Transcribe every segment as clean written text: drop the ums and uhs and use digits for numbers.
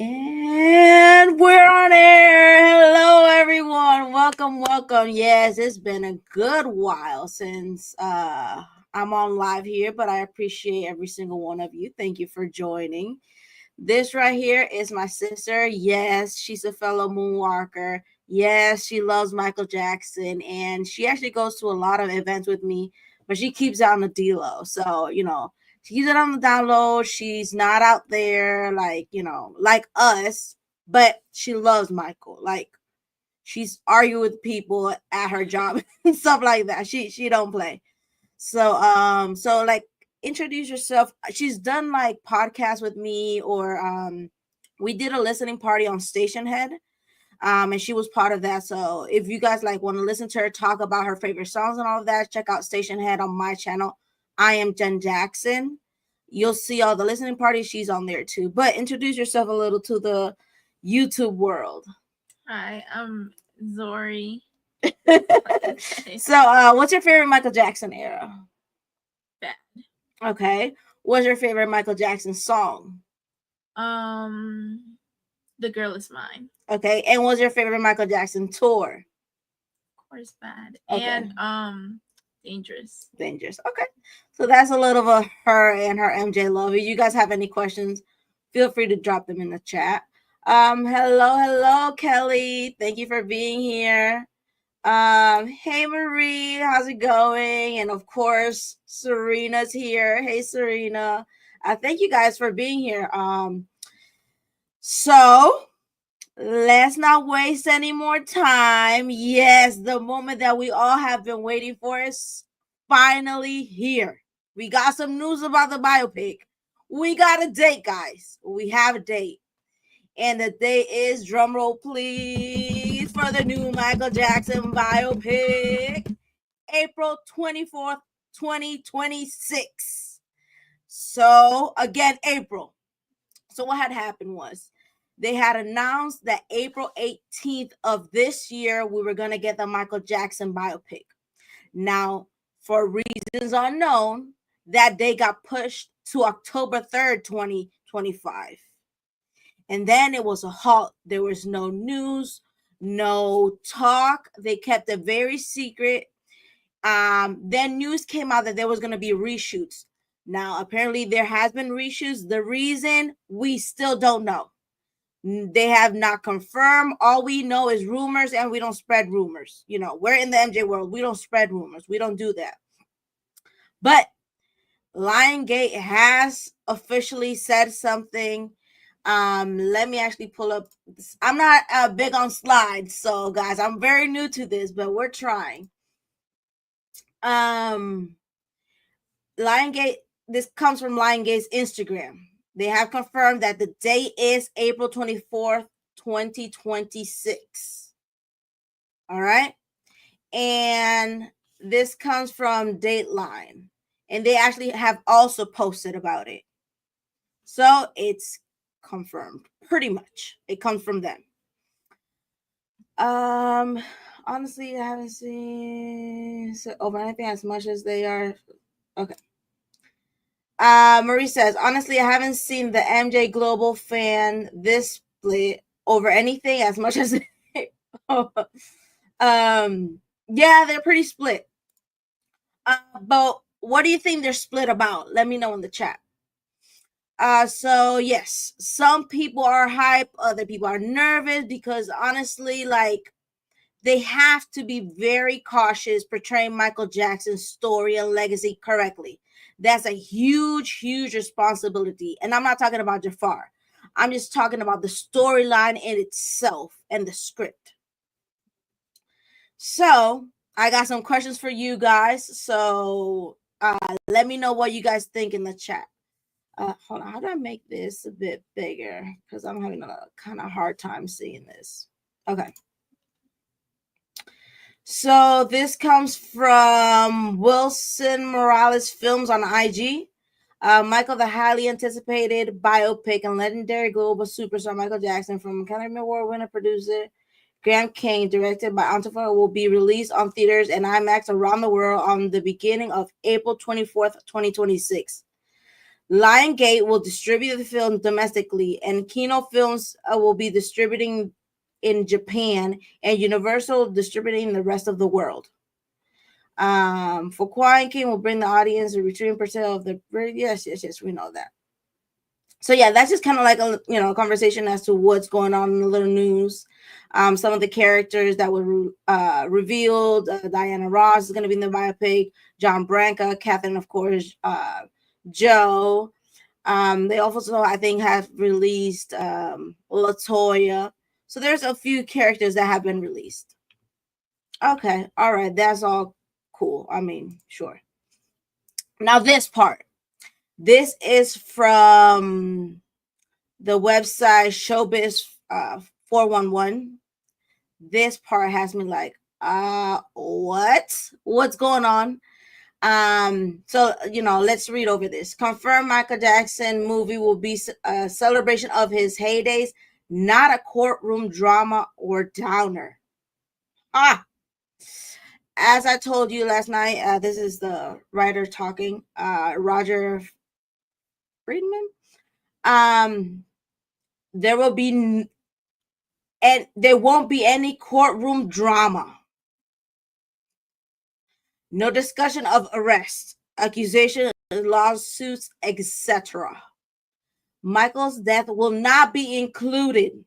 And we're on air. Hello, everyone. Welcome. Yes, it's been a good while since I'm on live here, but I appreciate every single one of you. Thank you for joining. This right here is my sister. Yes, she's a fellow Moonwalker. Yes, she loves Michael Jackson, and she actually goes to a lot of events with me, but she keeps it on the D-low. So, she keeps it on the down low. She's not out there like us, but she loves Michael. Like, she's arguing with people at her job and stuff like that. She don't play. So like, introduce yourself. She's done like podcasts with me, or we did a listening party on Stationhead. And she was part of that. So if you guys like want to listen to her talk about her favorite songs and all of that, check out Stationhead on my channel. I am Jen Jackson. You'll see all the listening parties. She's on there too. But introduce yourself a little to the YouTube world. Hi, I'm Zori. So what's your favorite Michael Jackson era? Bad. Okay. What's your favorite Michael Jackson song? The Girl Is Mine. Okay. And what's your favorite Michael Jackson tour? Of course, Bad. Okay. And Dangerous. Okay. So that's a little of her and her MJ love. If you guys have any questions, feel free to drop them in the chat. Hello, Kelly. Thank you for being here. Hey Marie, how's it going? And of course, Serena's here. Hey Serena. Thank you guys for being here. So let's not waste any more time. Yes, the moment that we all have been waiting for is finally here. We got some news about the biopic. We got a date, guys. We have a date. And the date is, drumroll please, for the new Michael Jackson biopic, April 24th, 2026. So, again, April. So what had happened was they had announced that April 18th of this year, we were going to get the Michael Jackson biopic. Now, for reasons unknown, that day got pushed to October 3rd, 2025. And then it was a halt. There was no news, no talk. They kept it very secret. Then news came out that there was going to be reshoots. Now, apparently there has been reshoots. The reason, we still don't know. They have not confirmed. All we know is rumors, and we don't spread rumors. We're in the MJ world. We don't spread rumors. We don't do that. But Lionsgate has officially said something. Let me actually pull up this. I'm not big on slides, so guys, I'm very new to this, but we're trying. Lionsgate, this comes from Lionsgate's Instagram. They have confirmed that the date is April 24th, 2026. All right. And this comes from Dateline, and they actually have also posted about it. So it's confirmed, pretty much. It comes from them. Honestly, I haven't seen over anything as much as they are. Okay. Marie says, honestly, I haven't seen the MJ Global fan this split over anything as much as yeah, they're pretty split. But what do you think they're split about? Let me know in the chat. So yes, some people are hype, other people are nervous, because honestly, like, they have to be very cautious portraying Michael Jackson's story and legacy correctly. That's a huge responsibility. And I'm not talking about Jafar. I'm just talking about the storyline in itself and the script. So I got some questions for you guys. So let me know what you guys think in the chat. Hold on, how do I make this a bit bigger? Because I'm having a kind of hard time seeing this. Okay. So this comes from Wilson Morales Films on IG. Michael, the highly anticipated biopic and legendary global superstar Michael Jackson from Academy Award winner producer Graham Kane, directed by Antifa, will be released on theaters and IMAX around the world on the beginning of April 24th, 2026. Lionsgate will distribute the film domestically, and Kino Films will be distributing in Japan, and Universal distributing the rest of the world. For Quiet King will bring the audience a returning portrayal of the yes, we know that. So yeah, that's just kind of like a conversation as to what's going on in the little news. Some of the characters that were revealed. Diana Ross is going to be in the biopic. John Branca, Catherine, of course, Joe. They also, I think, have released Latoya. So there's a few characters that have been released. Okay, all right, that's all cool. I mean, sure. Now this part. This is from the website Showbiz 411. This part has me like, what's going on? So let's read over this. Confirmed Michael Jackson movie will be a celebration of his heydays, not a courtroom drama or downer. As I told you last night, this is the writer talking, Roger Friedman. There will be and there won't be any courtroom drama. No discussion of arrests, accusations, lawsuits, etc. Michael's death will not be included.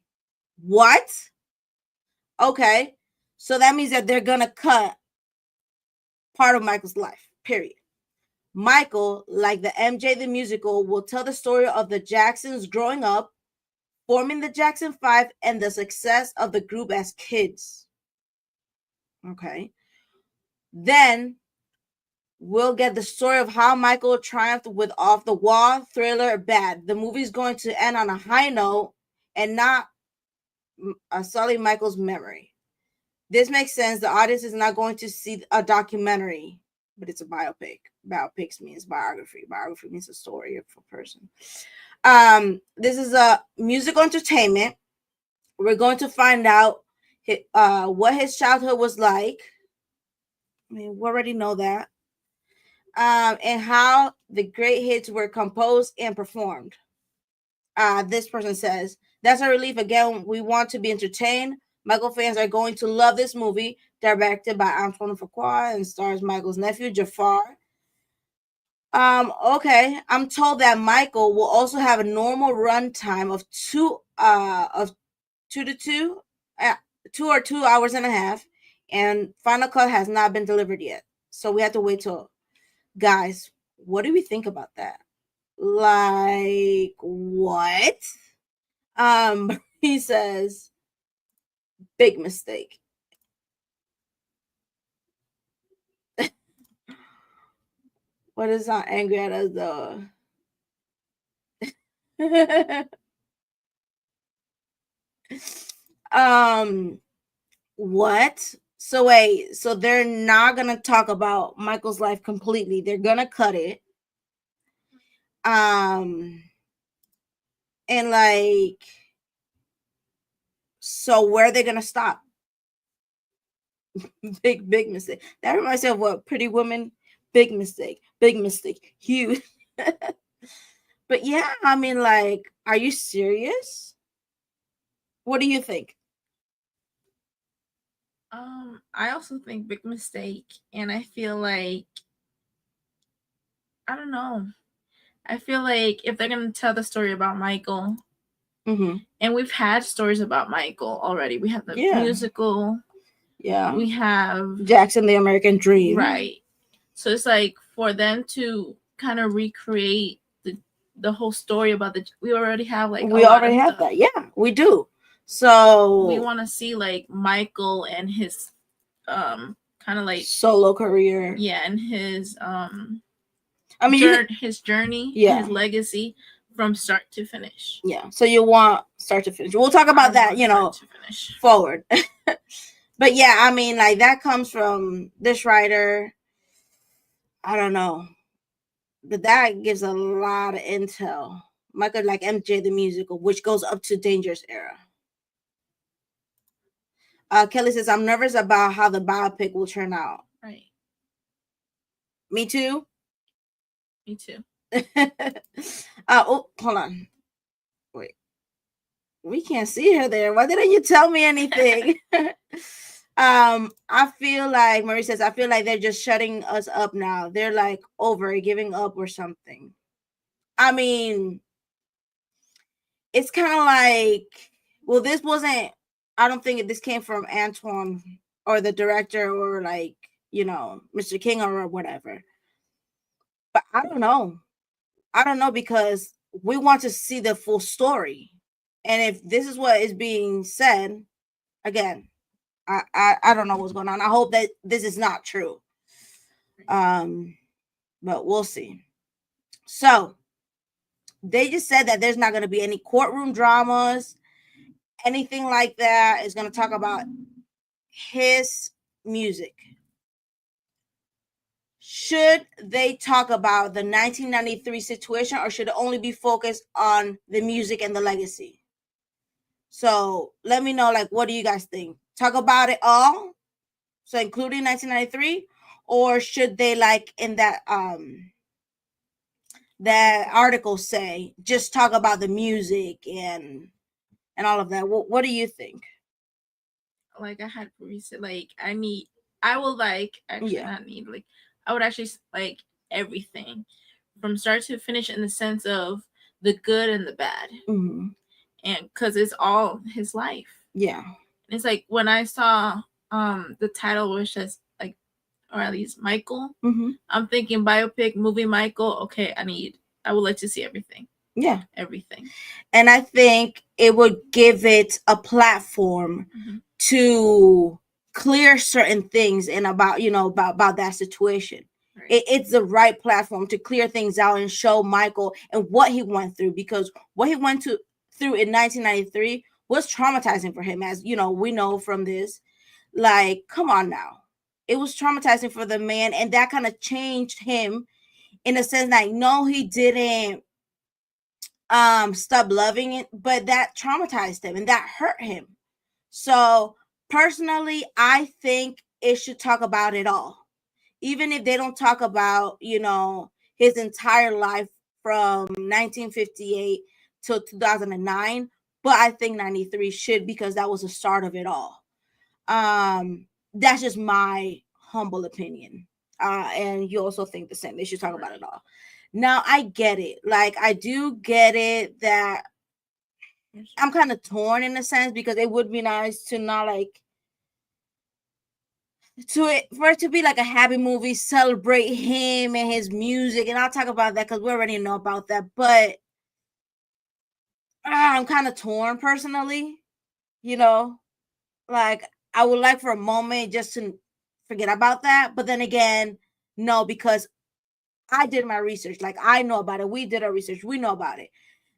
What? Okay. So that means that they're going to cut part of Michael's life, period. Michael, like the MJ the musical, will tell the story of the Jacksons growing up, forming the Jackson 5, and the success of the group as kids. Okay. Then we'll get the story of how Michael triumphed with Off the Wall, Thriller, Bad. The movie's going to end on a high note and not sully Michael's memory. This makes sense. The audience is not going to see a documentary, but it's a biopic. Biopics means biography. Biography means a story of a person. This is a musical entertainment. We're going to find out what his childhood was like. I mean, we already know that. And how the great hits were composed and performed. This person says, that's a relief. Again, we want to be entertained. Michael fans are going to love this movie, directed by Antoine Fuqua and stars Michael's nephew, Jafar. Okay. I'm told that Michael will also have a normal runtime of 2 or 2 hours and a half, and final cut has not been delivered yet. So we have to wait till. Guys, what do we think about that? Like, what? He says, big mistake. What is not angry at us though? What? So wait, so they're not gonna talk about Michael's life completely. They're gonna cut it. And like, so where are they gonna stop? big mistake. That reminds me of what? Pretty Woman. Big mistake. Huge. But yeah, I mean, like, are you serious? What do you think? I also think big mistake, and I feel like, I don't know. I feel like if they're gonna tell the story about Michael, and we've had stories about Michael already. We have the musical. Yeah. We have Jackson, the American Dream. Right. So it's like for them to kind of recreate the whole story about we already have like we already have that. Yeah, we do. So we want to see like Michael and his kind of like solo career. Yeah, and his I mean, his journey, his legacy from start to finish. Yeah. So you want start to finish. We'll talk about that, forward. But yeah, I mean, like that comes from this writer. I don't know. But that gives a lot of intel. Michael, like MJ the musical, which goes up to Dangerous Era. Kelly says, I'm nervous about how the biopic will turn out. Right. Me too. Me too. Oh, hold on. Wait. We can't see her there. Why didn't you tell me anything? I feel like Marie says, I feel like they're just shutting us up now. They're like over it, giving up or something. I mean, it's kind of like, well, this wasn't, I don't think this came from Antoine or the director or like, Mr. King or whatever. But I don't know. I don't know, because we want to see the full story. And if this is what is being said, again, I don't know what's going on. I hope that this is not true. But we'll see. So they just said that there's not going to be any courtroom dramas, anything like that. Is going to talk about his music. Should they talk about the 1993 situation, or should it only be focused on the music and the legacy? So let me know, like, what do you guys think? Talk about it all, so including 1993, or should they, like in that article, say just talk about the music and all of that? What do you think? Like I had recent, like I will like actually not need like I would actually like everything from start to finish in the sense of the good and the bad, and because it's all his life. Yeah, it's like when I saw the title, which says like, or at least Michael, I'm thinking biopic movie Michael. Okay, I would like to see everything. Yeah, everything. And I think it would give it a platform to clear certain things and about about that situation. Right. It's the right platform to clear things out and show Michael and what he went through, because what he went through in 1993 was traumatizing for him, as we know from this. Like, come on now, it was traumatizing for the man, and that kind of changed him in a sense. Like, no, he didn't stop loving it, but that traumatized him and that hurt him. So personally, I think it should talk about it all, even if they don't talk about his entire life from 1958 till 2009. But I think 93 should, because that was the start of it all. That's just my humble opinion. And you also think the same. They should talk about it all. Now, I get it. Like, I do get it that I'm kind of torn in a sense, because it would be nice to not like for it to be like a happy movie, celebrate him and his music, and I'll talk about that because we already know about that. But I'm kind of torn personally. Like, I would like for a moment just to forget about that, but then again, no, because I did my research. Like, I know about it. We did our research. We know about it.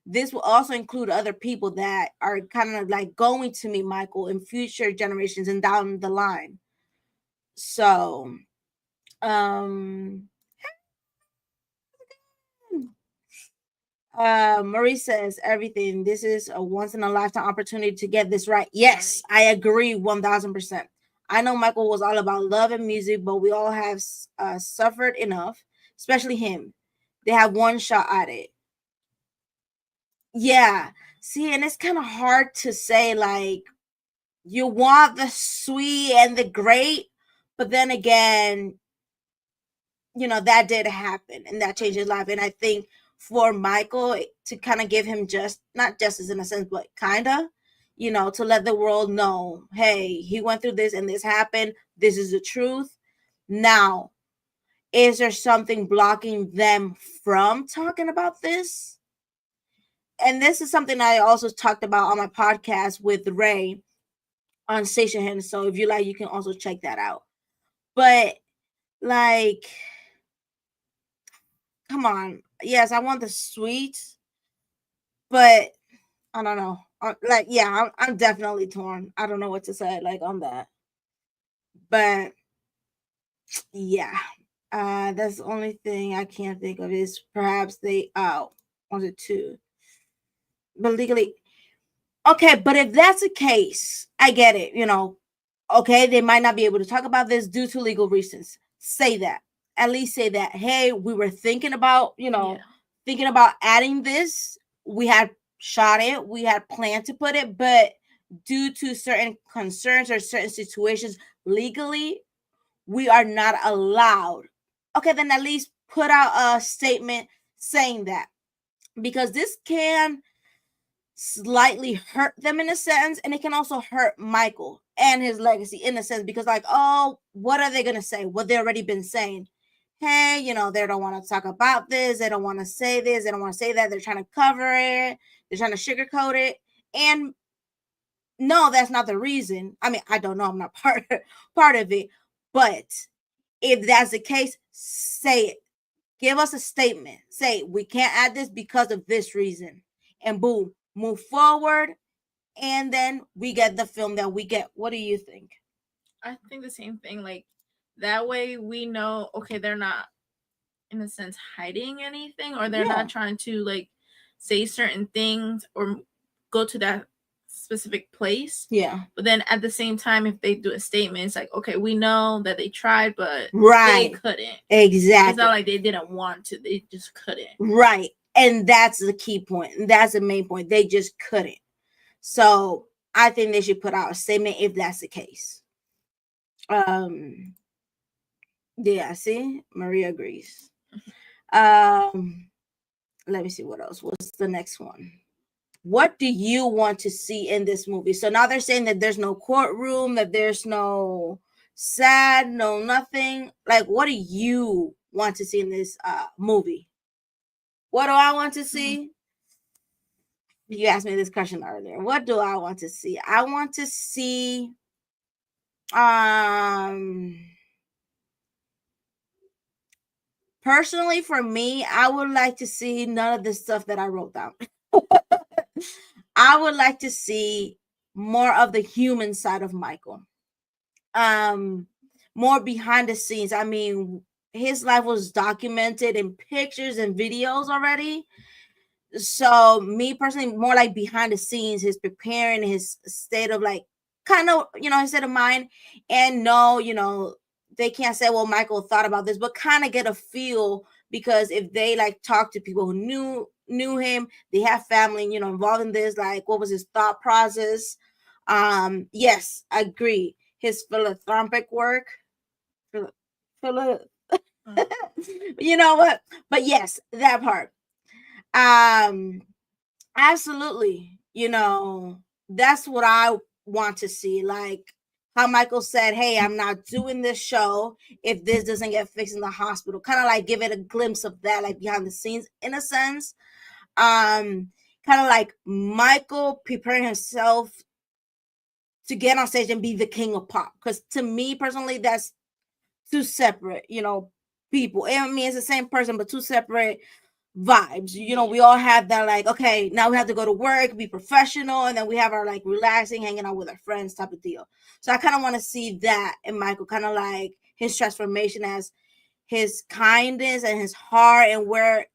This will also include other people that are kind of like going to meet Michael in future generations and down the line. So, Marie says everything. This is a once in a lifetime opportunity to get this right. Yes, I agree 1000%. I know Michael was all about love and music, but we all have suffered enough, especially him. They have one shot at it. Yeah. See, and it's kind of hard to say, like, you want the sweet and the great, but then again, that did happen and that changed his life. And I think for Michael to kind of give him not justice in a sense, but kind of, to let the world know, hey, he went through this and this happened. This is the truth. Now, is there something blocking them from talking about this? And this is something I also talked about on my podcast with Ray on Stationhead. So if you like, you can also check that out. But like, come on. Yes, I want the sweet, but I don't know. Like, yeah, I'm definitely torn. I don't know what to say, like, on that. But yeah, that's the only thing I can't think of is perhaps they wanted to, but legally. Okay, but if that's the case, I get it. Okay, they might not be able to talk about this due to legal reasons. Say that. At least say that, hey, we were thinking about, thinking about adding this. We had shot it, we had planned to put it, but due to certain concerns or certain situations legally, we are not allowed. Okay, then at least put out a statement saying that, because this can slightly hurt them in a sense, and it can also hurt Michael and his legacy in a sense, because like, oh, what are they gonna say? What they already been saying. Hey, they don't want to talk about this, they don't want to say this, they don't want to say that, they're trying to cover it, they're trying to sugarcoat it. And no, that's not the reason. I mean, I don't know, I'm not part of it, but if that's the case, say it. Give us a statement. Say, we can't add this because of this reason. And boom, move forward. And then we get the film that we get. What do you think? I think the same thing. Like, that way we know, okay, they're not, in a sense, hiding anything, or they're not trying to, like, say certain things or go to that specific place. Yeah. But then at the same time, if they do a statement, it's like, okay, we know that they tried, but right, they couldn't. Exactly. It's not like they didn't want to, they just couldn't. Right. And that's the key point. And that's the main point. They just couldn't. So I think they should put out a statement if that's the case. Yeah, see, Maria agrees. Let me see what else. What's the next one? What do you want to see in this movie? So now they're saying that there's no courtroom, that there's no sad, no nothing. Like, what do you want to see in this movie? What do I want to see? You asked me this question earlier. What do I want to see? I want to see personally, for me, I would like to see none of the stuff that I wrote down. I would like to see more of the human side of Michael. More behind the scenes. I mean, his life was documented in pictures and videos already. So me personally, more like behind the scenes, his preparing, his state of like kind of, his state of mind. And no, they can't say, well, Michael thought about this, but kind of get a feel, because if they like talk to people who knew him, they have family, involved in this, like what was his thought process. Yes, I agree. His philanthropic work. You know what? But yes, that part. Absolutely. That's what I want to see. Like how Michael said, hey, I'm not doing this show if this doesn't get fixed in the hospital. Kind of like give it a glimpse of that, like behind the scenes in a sense. Kind of like Michael preparing himself to get on stage and be the king of pop. Because to me personally, that's two separate, people. I mean, it's the same person, but two separate vibes. We all have that, like, okay, now we have to go to work, be professional, and then we have our like relaxing, hanging out with our friends type of deal. So I kind of want to see that in Michael, kind of like his transformation, as his kindness and his heart, and where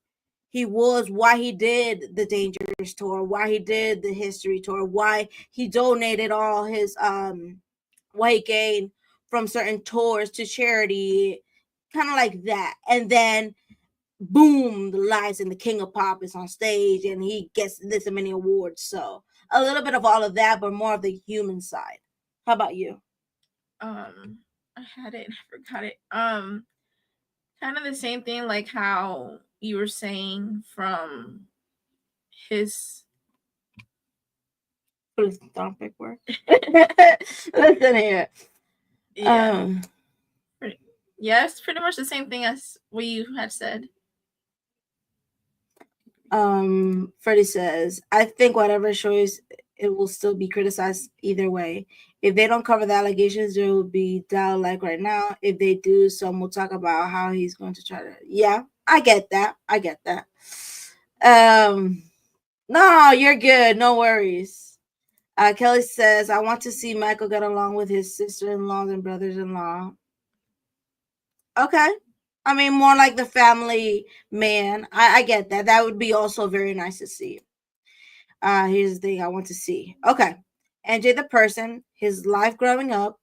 he was, why he did the Dangerous tour, why he did the History tour, why he donated all his what he gained from certain tours to charity, kind of like that. And then boom, the lights, and the king of pop is on stage, and he gets this many awards. So a little bit of all of that, but more of the human side. How about you? I had it and I forgot it. Kind of the same thing, like how you were saying from his philanthropic work. Listen here. Yeah. Yes, pretty much the same thing as what you had said. Freddie says, I think whatever choice, it will still be criticized either way. If they don't cover the allegations, there will be doubt like right now. If they do, some will talk about how he's going to try to. Yeah, I get that. No, you're good. No worries. Kelly says, I want to see Michael get along with his sister-in-laws and brothers-in-law. Okay. I mean, more like the family man. I get that. That would be also very nice to see. Here's the thing I want to see. Okay. NJ the person, his life growing up,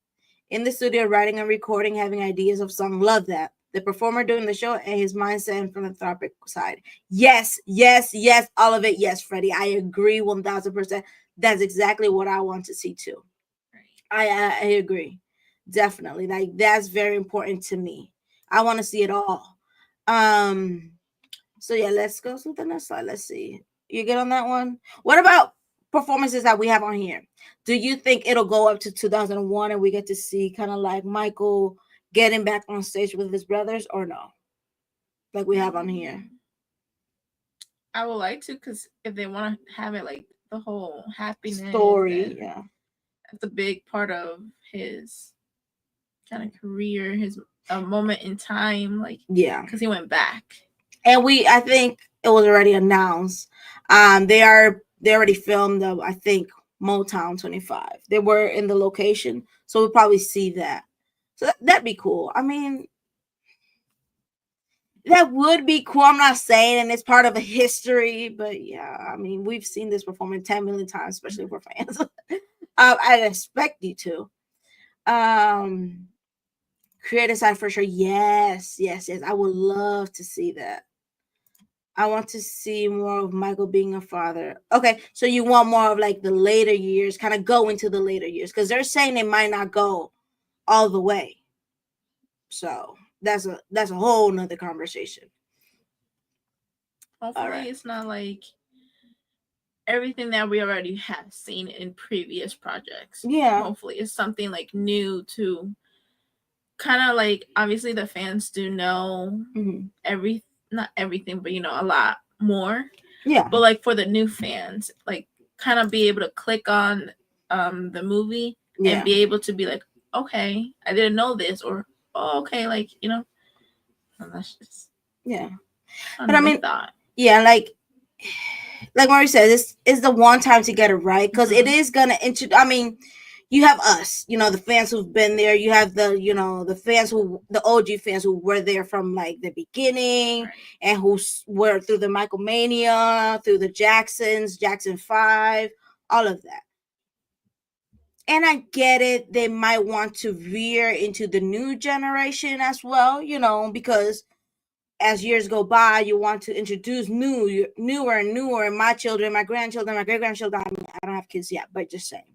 in the studio, writing and recording, having ideas of song. Love that. the performer doing the show, and his mindset and philanthropic side. Yes, yes, yes, all of it. Yes, Freddie, I agree 1000%. That's exactly what I want to see too. I agree, definitely. Like that's very important to me. I want to see it all. Um. So yeah, let's go to the next slide. Let's see. You get on that one. What about performances that we have on here? Do you think it'll go up to 2001 and we get to see kind of like Michael getting back on stage with his brothers, or no? Like we have on here. I would like to, because if they want to have it like the whole happiness Story, yeah, that's a big part of his kind of career, his moment in time, like yeah, because he went back. And I think it was already announced. They already filmed the, I think, Motown 25. They were in the location, so we'll probably see that. So that'd be cool. I mean, that would be cool. I'm not saying, and it's part of a history, but yeah, I mean, we've seen this performance 10 million times, especially for fans. I expect you to. Creative side for sure. Yes, yes, yes. I would love to see that. I want to see more of Michael being a father. Okay, so you want more of like the later years, kind of go into the later years, because they're saying they might not go all the way. So that's a whole nother conversation. Hopefully, it's not like everything that we already have seen in previous projects. Yeah. Hopefully, it's something like new to kind of like, obviously the fans do know not everything, but a lot more. Yeah. But like for the new fans, like kind of be able to click on the movie and be able to be like, okay, I didn't know this, or oh, okay, like that's just But I mean, thought. Yeah, like Mari said, this is the one time to get it right, because it is gonna I mean, you have us, the fans who've been there. You have the, the fans the OG fans who were there from like the beginning, and who were through the Michael Mania, through the Jackson 5, all of that. And I get it. They might want to veer into the new generation as well, because as years go by, you want to introduce newer and newer. And my children, my grandchildren, my great grandchildren. I mean, I don't have kids yet, but just saying.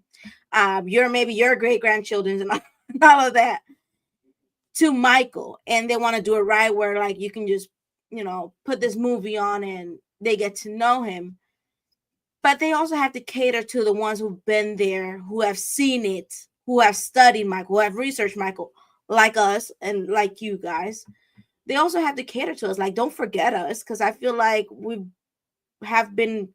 Your great grandchildren and all of that to Michael, and they want to do it right, where like you can just put this movie on and they get to know him. But they also have to cater to the ones who've been there, who have seen it, who have studied Michael, who have researched Michael, like us and like you guys. They also have to cater to us. Like, don't forget us, because I feel like we have been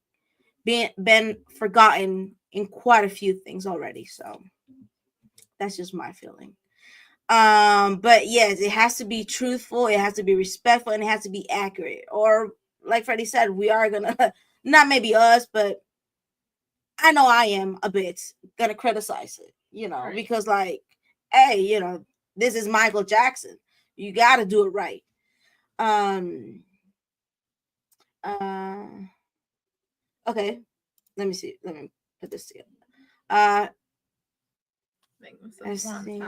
forgotten in quite a few things already. So that's just my feeling. But yes, it has to be truthful, it has to be respectful, and it has to be accurate. Or like Freddie said, we are gonna not maybe us, but I know I am a bit gonna criticize it, because like, hey, this is Michael Jackson. You gotta do it right. Okay, let me see. Let me put this together. Let's see.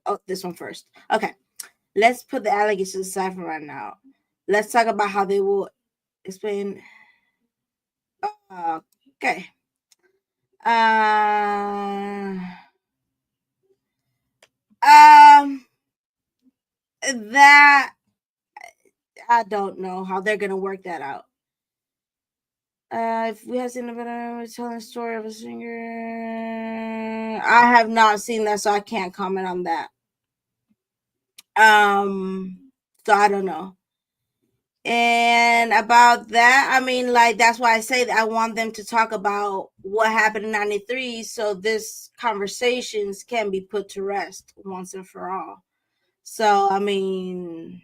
Oh, this one first. Okay, let's put the allegations aside for right now. Let's talk about how they will explain. Okay. That I don't know how they're gonna work that out. If we have seen a better telling the story of a singer, I have not seen that, so I can't comment on that. So I don't know. And about that, I mean, like, that's why I say that I want them to talk about what happened in 93, so this conversations can be put to rest once and for all. So I mean,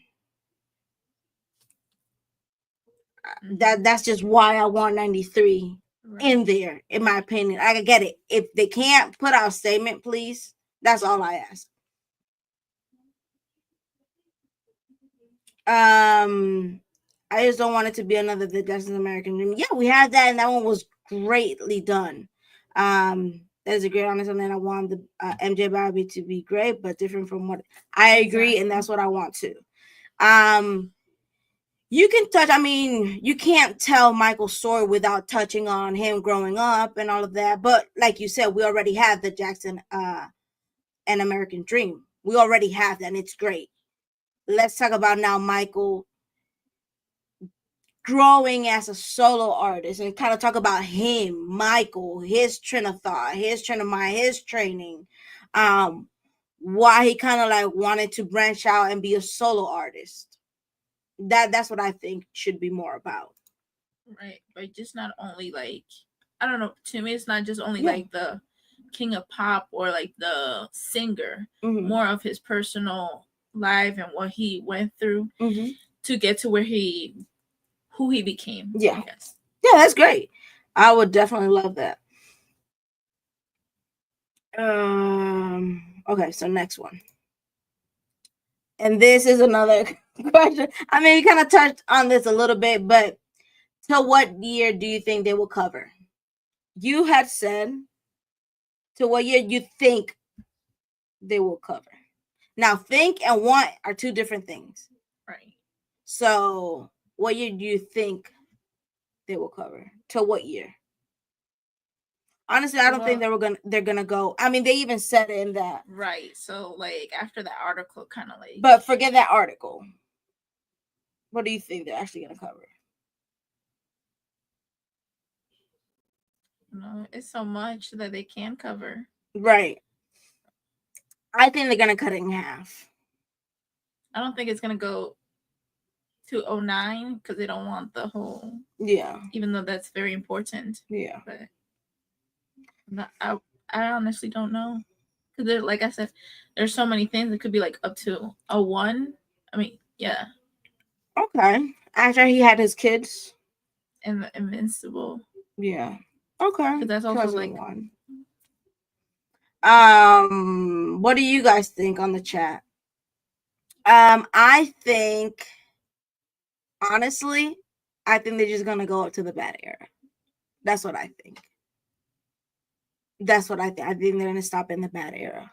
that's just why I want 93 in there, in my opinion. I get it. If they can't put out a statement, please, that's all I ask. I just don't want it to be another The Desert American Dream. Yeah, we had that, and that one was greatly done. That is a great honest, and then I want the MJ Bobby to be great, but different from what I agree, Exactly. and that's what I want to. You can touch. I mean, you can't tell Michael's story without touching on him growing up and all of that. But like you said, we already have the Jackson, an American Dream. We already have that, and it's great. Let's talk about now Michael growing as a solo artist and kind of talk about him, Michael, his train of thought, his train of mind, his training, why he kind of like wanted to branch out and be a solo artist. That's what I think should be more about. Right, but just not only like, I don't know. To me, it's not just only like the king of pop or like the singer. More of his personal life and what he went through to get to where who he became. Yeah, yeah, that's great. I would definitely love that. Okay, so next one. And this is another question. I mean, we kind of touched on this a little bit, but to what year do you think they will cover? You had said to what year you think they will cover. Now, think and want are two different things. Right. So, what year do you think they will cover? To what year? Honestly, I don't think they're gonna go. I mean, they even said it in that. Right. So, like after that article, kind of like. But forget that article. What do you think they're actually gonna cover? No, it's so much that they can cover. Right. I think they're gonna cut it in half. I don't think it's gonna go to 2009 because they don't want the whole. Yeah. Even though that's very important. Yeah. But I honestly don't know because like I said, there's so many things. It could be like up to a 1. I mean, yeah. Okay. After he had his kids. And Invincible. Yeah. Okay. Because that's also like 1. What do you guys think on the chat? I think, honestly, I think they're just gonna go up to the bad era. That's what I think. That's what I think. I think they're gonna stop in the bad era.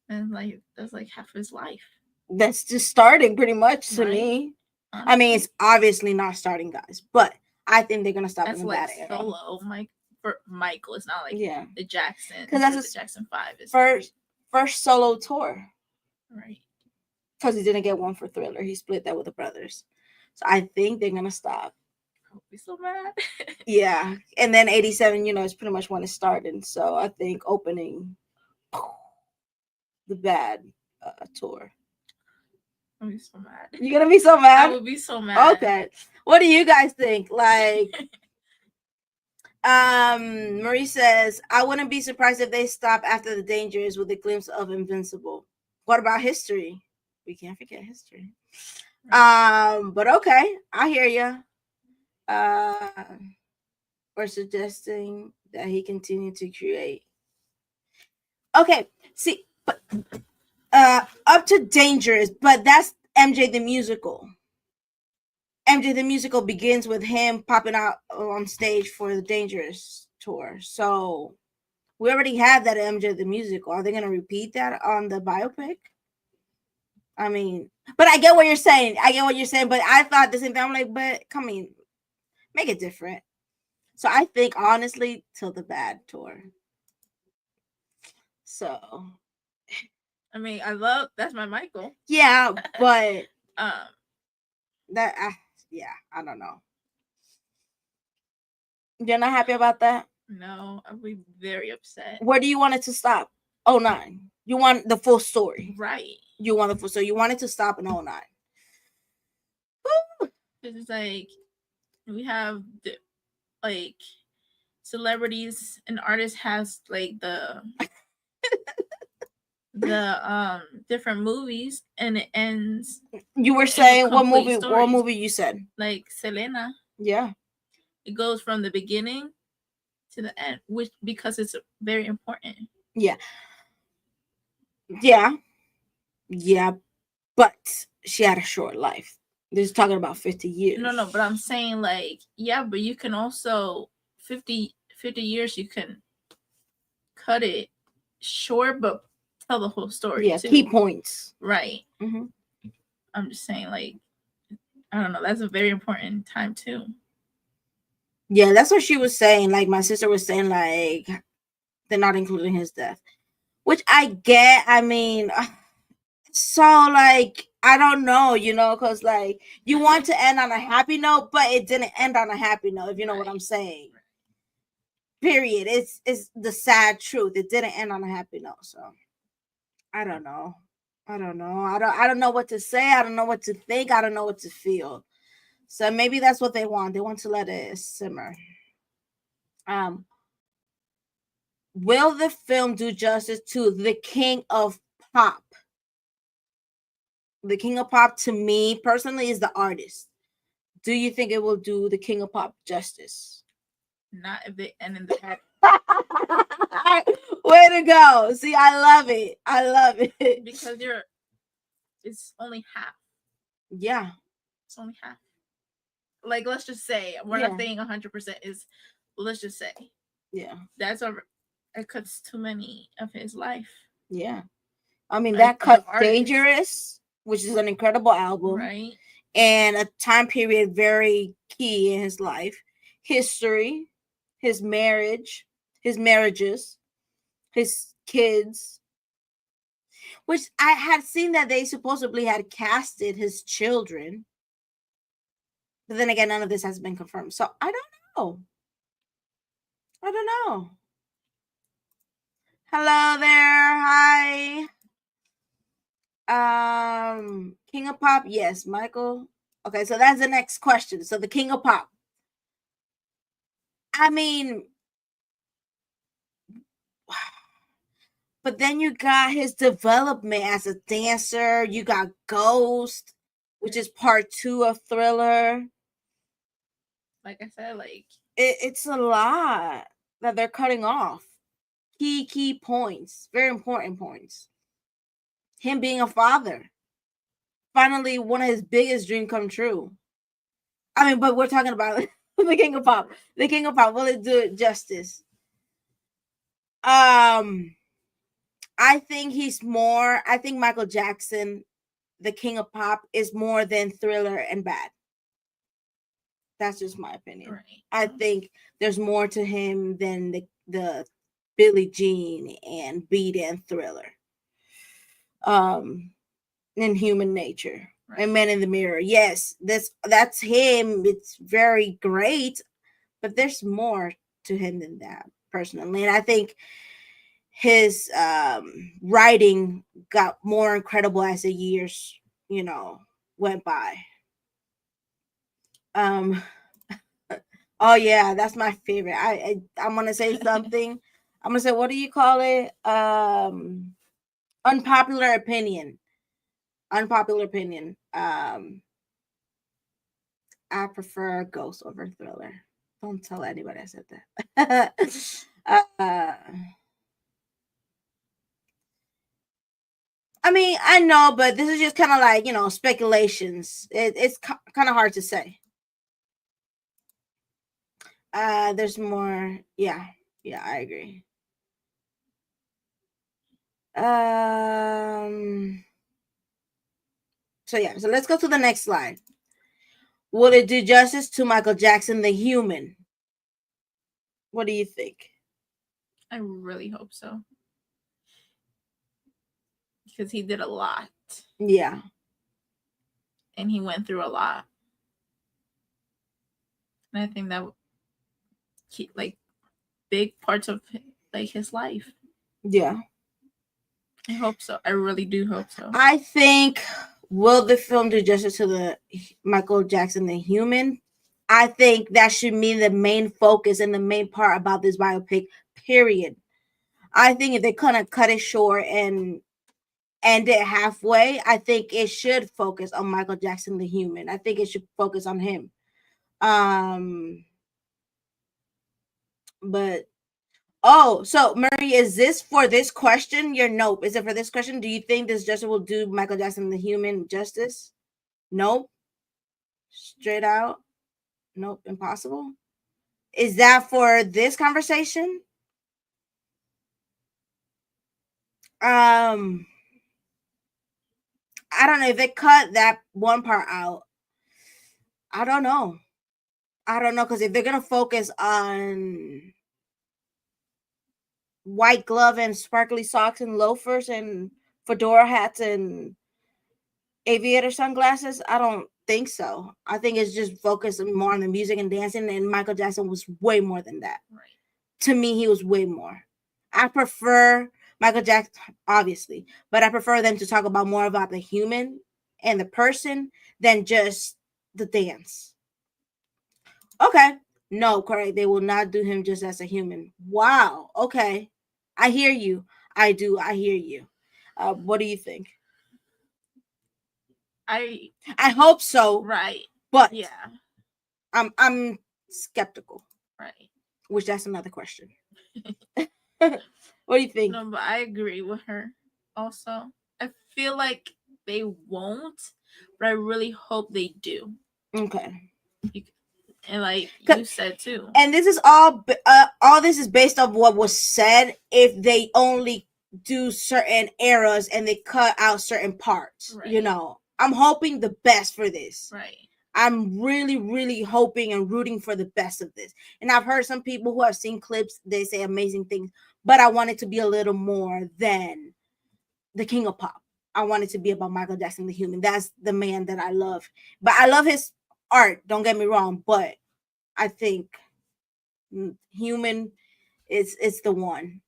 And like that's like half his life. That's just starting pretty much to me. Honestly. I mean, it's obviously not starting, guys, but I think they're gonna stop in the bad era. Solo, for Michael, it's not like the Jackson. Because that's the Jackson 5 is first solo tour. Right. Because he didn't get one for Thriller. He split that with the brothers. So I think they're gonna stop. I'll be so mad. Yeah. And then 87, is pretty much when it started. So I think opening the bad tour. I'll be so mad. You're gonna be so mad? I would be so mad. Okay. What do you guys think? Like Marie says, I wouldn't be surprised if they stop after the Dangers with a glimpse of Invincible. What about history? We can't forget history. But okay, I hear you. Or suggesting that he continue to create. Okay, see, but up to Dangerous, but that's MJ the Musical. MJ the Musical begins with him popping out on stage for the Dangerous tour. So we already have that MJ the Musical. Are they going to repeat that on the biopic? I mean, but I get what you're saying. But I thought the same thing. I'm like, but come on, make it different. So I think, honestly, till the bad tour. So. I mean, that's my Michael. Yeah, but yeah, I don't know. You're not happy about that? No, I'll be very upset. Where do you want it to stop? 2009. You want the full story. Right. You want the full story. You want it to stop in 2009. It's like we have like celebrities and artists has like the different movies and it ends. You were saying what movie? Stories. What movie you said? Like Selena. Yeah. It goes from the beginning to the end, which because it's very important. Yeah. Yeah. Yeah. But she had a short life. This is talking about 50 years. No, but I'm saying like, yeah, but you can also 50 years you can cut it short, but tell the whole story. Yeah, too. Key points. Right. Mm-hmm. I'm just saying, like, I don't know. That's a very important time too. Yeah, that's what she was saying. Like my sister was saying, like they're not including his death, which I get. I mean, so like I don't know, because like you want to end on a happy note, but it didn't end on a happy note. If you know what I'm saying. Period. It's the sad truth. It didn't end on a happy note. So I don't know. I don't know what to say. I don't know what to think. I don't know what to feel. So maybe that's what they want. They want to let it simmer. Will the film do justice to the king of pop? The king of pop, to me personally, is the artist. Do you think it will do the king of pop justice? Not if they end in the happy. Way to go. See, I love it. I love it. Because it's only half. Yeah. It's only half. Like, let's just say, we're not saying 100% is, let's just say. Yeah. It cuts too many of his life. Yeah. I mean, that cut Dangerous, which is an incredible album. Right. And a time period very key in his life. History, his marriage, his marriages, his kids. Which I had seen that they supposedly had casted his children. But then again, none of this has been confirmed. So I don't know. Hello there. Hi. King of Pop. Yes, Michael. Okay, so that's the next question. So the King of Pop. I mean, but then you got his development as a dancer. You got Ghost, which is part 2 of Thriller. Like I said, like it's a lot that they're cutting off. Key points, very important points. Him being a father, finally one of his biggest dreams come true. I mean, but we're talking about the King of Pop. The King of Pop, will it do it justice? I think Michael Jackson, the King of Pop, is more than Thriller and Bad. That's just my opinion. Right. I think there's more to him than the Billie Jean and Beat and Thriller. In Human Nature. Right. And Man in the Mirror. Yes, that's him. It's very great, but there's more to him than that, personally. And I think his writing got more incredible as the years, went by. Oh yeah, that's my favorite. I'm gonna say something. I'm gonna say, what do you call it? Unpopular opinion. I prefer Ghost over Thriller. Don't tell anybody I said that. I mean, I know, but this is just kind of like, speculations. It's kind of hard to say. There's more. Yeah, I agree. So let's go to the next slide. Will it do justice to Michael Jackson, the human? What do you think? I really hope so. Because he did a lot. Yeah. And he went through a lot. And I think that like big parts of like his life. Yeah. I hope so. I really do hope so. I think, will the film do justice to the Michael Jackson, the human? I think that should be the main focus and the main part about this biopic, period. I think if they kind of cut it short and end it halfway, I think it should focus on Michael Jackson, the human. I think it should focus on him. But so Murray, is this for this question? Your nope. Is it for this question? Do you think this justice will do Michael Jackson, the human, justice? Nope. Straight out. Nope. Impossible. Is that for this conversation? Um, I don't know if they cut that one part out. I don't know. I don't know because if they're gonna focus on white glove and sparkly socks and loafers and fedora hats and aviator sunglasses, I don't think so. I think it's just focused more on the music and dancing, and Michael Jackson was way more than that. Right. To me, he was way more. I prefer Michael Jackson, obviously, but I prefer them to talk about more about the human and the person than just the dance. Okay. No, correct. They will not do him just as a human. Wow. Okay. I hear you. I do. I hear you. What do you think? I hope so. Right. But yeah. I'm skeptical. Right. Which that's another question. What do you think? No, but I agree with her. Also, I feel like they won't, but I really hope they do. Okay. And like you said too. And this is all this is based off what was said. If they only do certain eras and they cut out certain parts, right. You know, I'm hoping the best for this. Right. I'm really, really hoping and rooting for the best of this. And I've heard some people who have seen clips, they say amazing things, but I want it to be a little more than the King of Pop. I want it to be about Michael Jackson, the human. That's the man that I love. But I love his art, don't get me wrong, but I think human it's the one.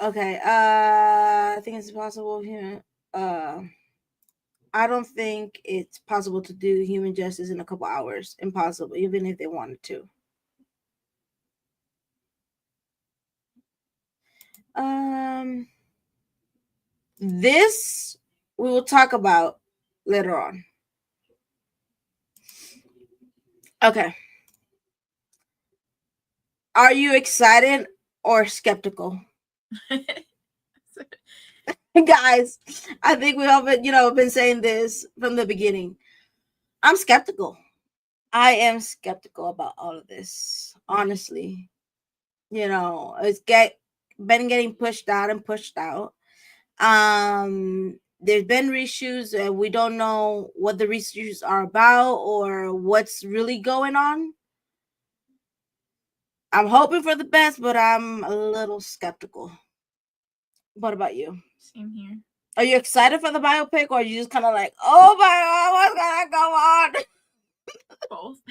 Okay. I think it's possible here. I don't think it's possible to do human justice in a couple hours. Impossible, even if they wanted to. This we will talk about later on. Okay. Are you excited or skeptical? Guys, I think we all been saying this from the beginning. I'm skeptical. I am skeptical about all of this, honestly. It's been getting pushed out and pushed out. There's been reshoots and we don't know what the reshoots are about or what's really going on. I'm hoping for the best, but I'm a little skeptical. What about you? Same here. Are you excited for the biopic, or are you just kind of like, oh my god, what's gonna go on? Both.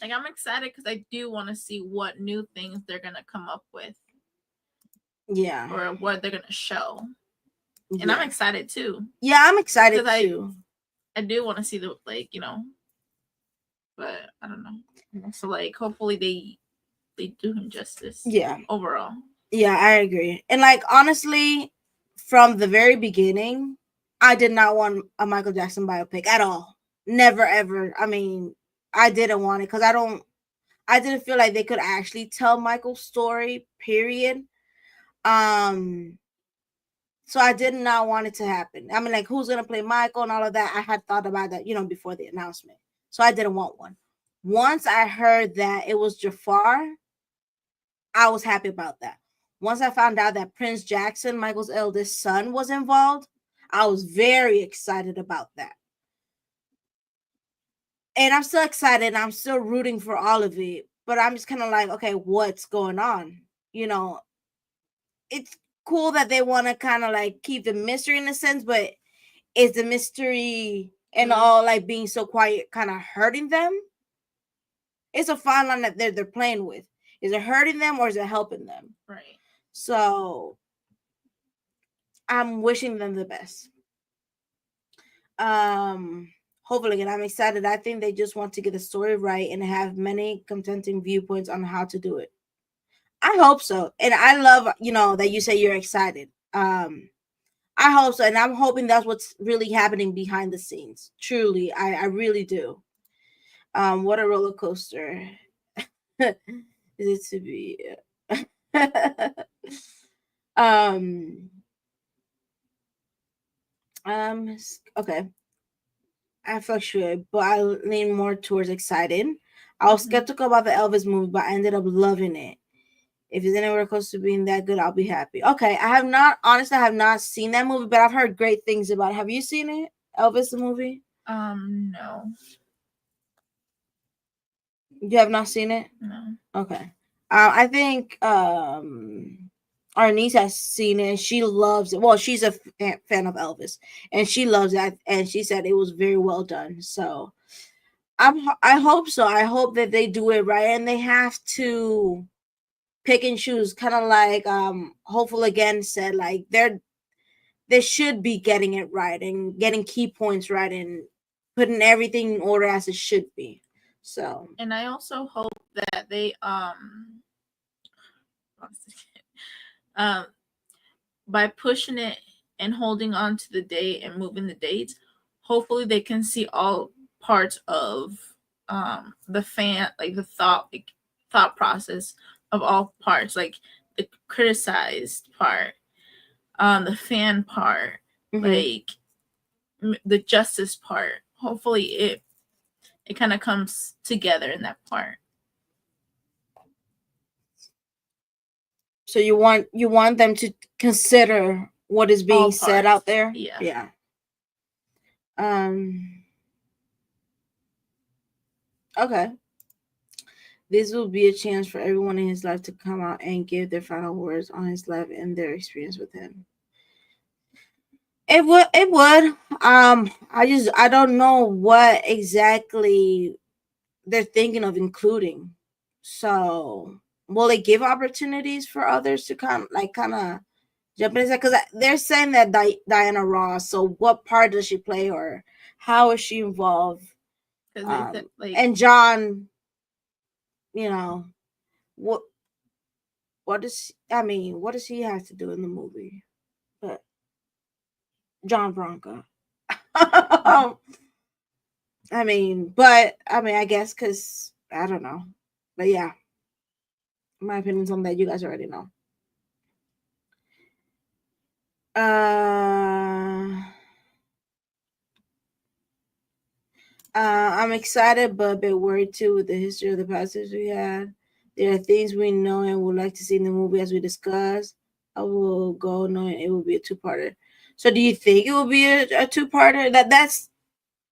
Like, I'm excited because I do want to see what new things they're gonna come up with. Yeah. Or what they're gonna show. And I'm excited too. Yeah, I'm excited too. I do want to see the but I don't know. So like, hopefully they do him justice. Yeah. Overall. Yeah, I agree. And like honestly, from the very beginning, I did not want a Michael Jackson biopic at all. Never ever. I mean, I didn't want it because I didn't feel like they could actually tell Michael's story, period. So I did not want it to happen. I mean, like, who's gonna play Michael and all of that? I had thought about that, before the announcement. So I didn't want one. Once I heard that it was Jafar, I was happy about that. Once I found out that Prince Jackson, Michael's eldest son, was involved, I was very excited about that. And I'm still excited. I'm still rooting for all of it. But I'm just kind of like, okay, what's going on? It's cool that they want to kind of like keep the mystery in a sense, but is the mystery and all like being so quiet kind of hurting them? It's a fine line that they're playing with. Is it hurting them or is it helping them? Right. So I'm wishing them the best. Hopefully, and I'm excited. I think they just want to get the story right and have many contending viewpoints on how to do it. I hope so. And I love, that you say you're excited. I hope so. And I'm hoping that's what's really happening behind the scenes. Truly, I really do. What a roller coaster is it to be? Okay. I fluctuate, but I lean more towards excited. I was skeptical about the Elvis movie, but I ended up loving it. If it's anywhere close to being that good, I'll be happy. Okay, I have not, honestly, I have not seen that movie, but I've heard great things about it. Have you seen it, Elvis the movie? No. You have not seen it? No. Okay. I think our niece has seen it and she loves it. Well, she's a fan of Elvis and she loves it, and she said it was very well done. So I hope so. I hope that they do it right, and they have to pick and choose, kind of like Hopeful Again said, like they should be getting it right and getting key points right and putting everything in order as it should be. So, and I also hope that they um by pushing it and holding on to the date and moving the dates, hopefully they can see all parts of the fan, like the thought process of all parts, like the criticized part, the fan part, like the justice part. Hopefully it kind of comes together in that part. So you want them to consider what is being said out there? Yeah. Yeah. Okay. This will be a chance for everyone in his life to come out and give their final words on his life and their experience with him. It would. I don't know what exactly they're thinking of including. So will it give opportunities for others to kind of jump in? Because they're saying that Diana Ross. So what part does she play, or how is she involved? And John, you know, what does what does he have to do in the movie? But John Bronco. I guess because I don't know, but yeah, my opinion's on that. You guys already know. I'm excited, but a bit worried too with the history of the passage we had. There are things we know and would like to see in the movie as we discuss. I will go knowing it will be a two-parter. So, do you think it will be a two-parter? That's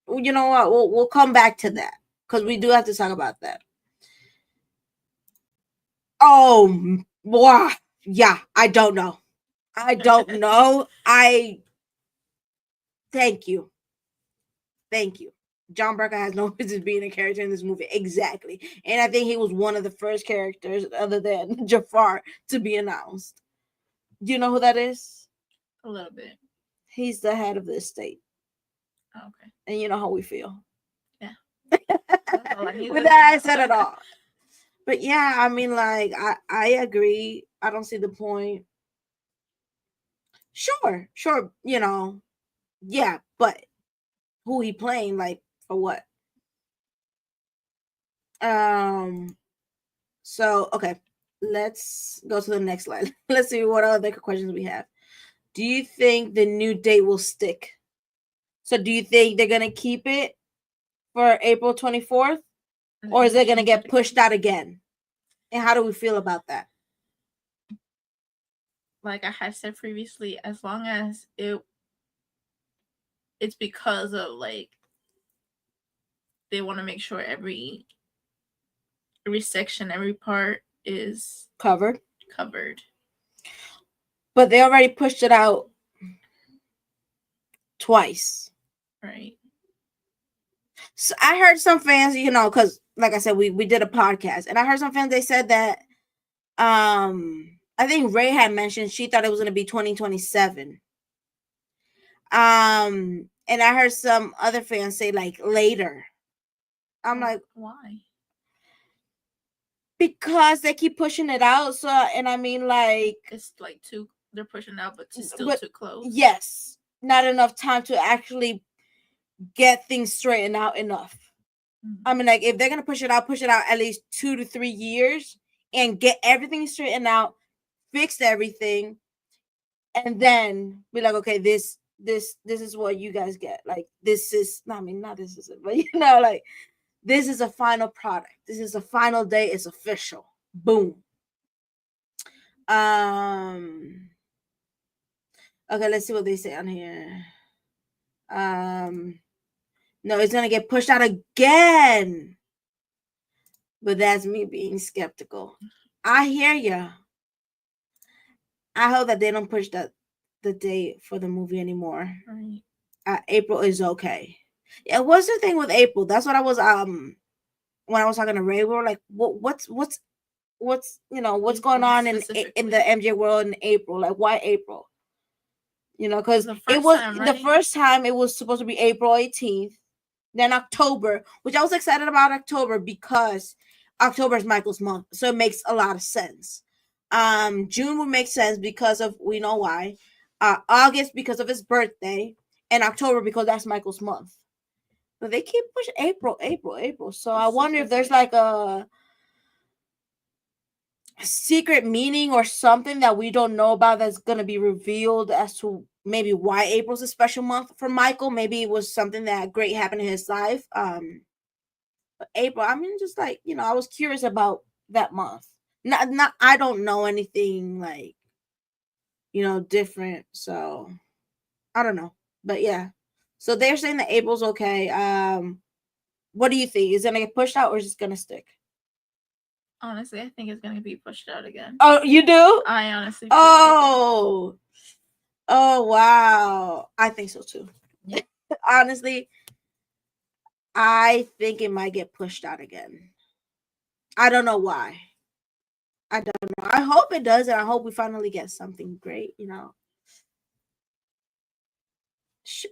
you know what? We'll come back to that because we do have to talk about that. Oh, wow. Yeah, I don't know. I don't know. Thank you. John Barker has no business being a character in this movie. Exactly. And I think he was one of the first characters, other than Jafar, to be announced. Do you know who that is? A little bit. He's the head of the estate. Oh, okay. And you know how we feel. Yeah. With that, I said it all. But yeah, I agree. I don't see the point. Sure. Yeah, but who he playing, like, for what? So okay, let's go to the next slide. Let's see what other questions we have. Do you think the new date will stick? So do you think they're gonna keep it for April 24th, or is it gonna get pushed out again? And how do we feel about that? Like I had said previously, as long as it's because of like they want to make sure every section, every part is covered. But they already pushed it out twice. Right. So I heard some fans, because like I said, we did a podcast, and I heard some fans, they said that I think Ray had mentioned she thought it was going to be 2027. And I heard some other fans say like later. I'm like, why? Because they keep pushing it out. So, and like it's like they're pushing out, but it's still too close. Yes, not enough time to actually get things straightened out enough. Mm-hmm. Like if they're gonna push it out at least 2 to 3 years and get everything straightened out, fix everything, and then be like, okay, this is what you guys get. Like this is, not this isn't, but like This is a final product. This is a final day. It's official. Boom. Okay, let's see what they say on here. No, it's gonna get pushed out again. But that's me being skeptical. I hear ya. I hope that they don't push the date for the movie anymore. Right. April is okay. Yeah, what's the thing with April? That's what I was when I was talking to Ray. We were like, what's what's going on in the MJ world in April? Like, why April? Because it was the first time it was supposed to be April 18th, then October, which I was excited about October because October is Michael's month, so it makes a lot of sense. June would make sense because of, we know why. August because of his birthday, and October because that's Michael's month. But they keep pushing April. So I wonder if there's like a secret meaning or something that we don't know about that's going to be revealed as to maybe why April's a special month for Michael. Maybe it was something that great happened in his life. But April, I mean, just like, I was curious about that month. Not I don't know anything like, different. So I don't know. But yeah. So they're saying that April's okay. What do you think? Is it gonna get pushed out or is it gonna stick? Honestly, I think it's gonna be pushed out again. Oh, you do? I honestly. Oh wow! I think so too. Yeah. Honestly, I think it might get pushed out again. I don't know why. I don't know. I hope it does, and I hope we finally get something great.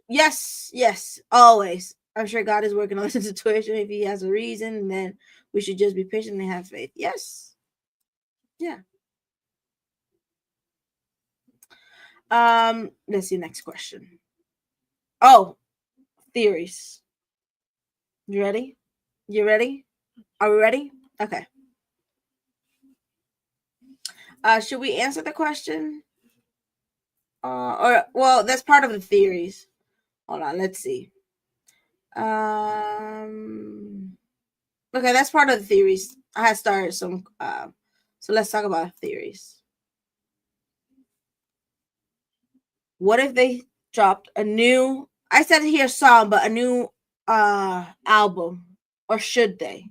Yes, always. I'm sure God is working on this situation. If He has a reason, then we should just be patient and have faith. Yes. Yeah. Let's see. Next question. Oh, theories. You ready? You ready? Are we ready? Okay. Should we answer the question? Well, that's part of the theories. Hold on, let's see. Okay, that's part of the theories. I had started some. So let's talk about theories. What if they dropped a new? I said here song, but a new album, or should they?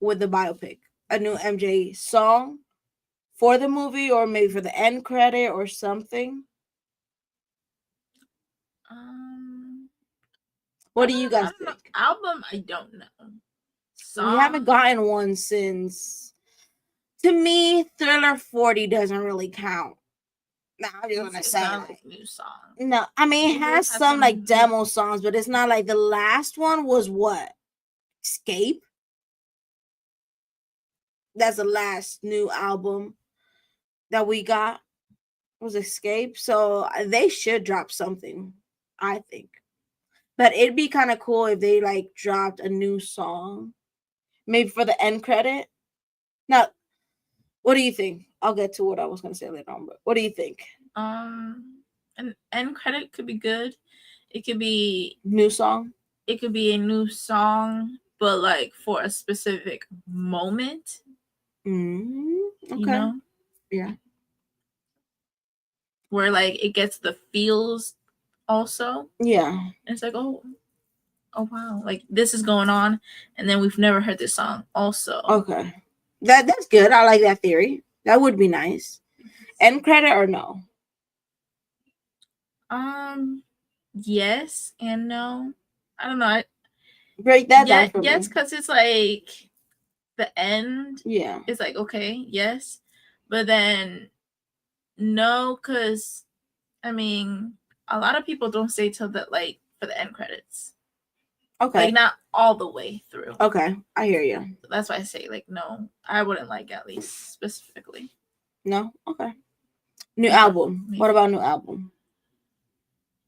With the biopic, a new MJ song for the movie, or maybe for the end credit or something. What do you guys think? Album, I don't know. Song? We haven't gotten one since. To me, Thriller 40 doesn't really count. No, I'm just gonna say like new song. No, I mean it has some like demo songs, but it's not like the last one was what? Escape. That's the last new album that we got was Escape. So they should drop something, I think. But it'd be kind of cool if they like dropped a new song, maybe for the end credit. Now, what do you think? I'll get to what I was gonna say later on, but what do you think? An end credit could be good. It could be new song. It could be a new song, but like for a specific moment. Okay. Yeah. Where like it gets the feels also. Yeah. And it's like, oh wow, like this is going on, and then we've never heard this song also. Okay. That's good. I like that theory. That would be nice. End credit or no? Yes and no. I don't know. Break that down for me. Yes, because it's like the end. Yeah. It's like, okay, yes. But then no, because I mean, a lot of people don't stay till the like for the end credits. Okay. Like not all the way through. Okay, I hear you. So that's why I say like no. I wouldn't like at least specifically. No? Okay. New album. Maybe. What about new album?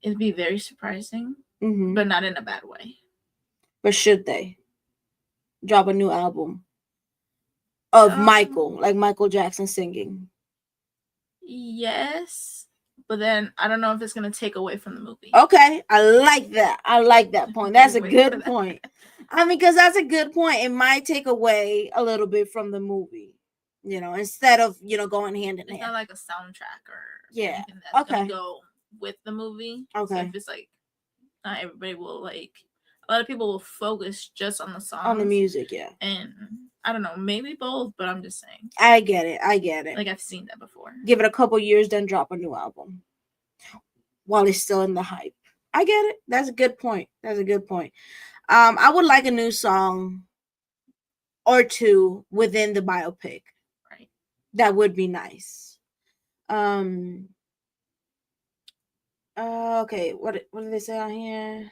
It'd be very surprising, but not in a bad way. But should they drop a new album of Michael, like Michael Jackson singing? Yes, but then I don't know if it's gonna take away from the movie. Okay, I like that. I like that point. That's a good point. I mean, because that's a good point. It might take away a little bit from the movie, instead of going hand in hand. It's not like a soundtrack or anything that's gonna go with the movie. Okay, so if it's like not everybody will like. A lot of people will focus just on the songs, on the music, yeah. And I don't know, maybe both, but I'm just saying. I get it. Like I've seen that before. Give it a couple years, then drop a new album while it's still in the hype. I get it. That's a good point. I would like a new song or two within the biopic. Right. That would be nice. Okay, what do they say on here?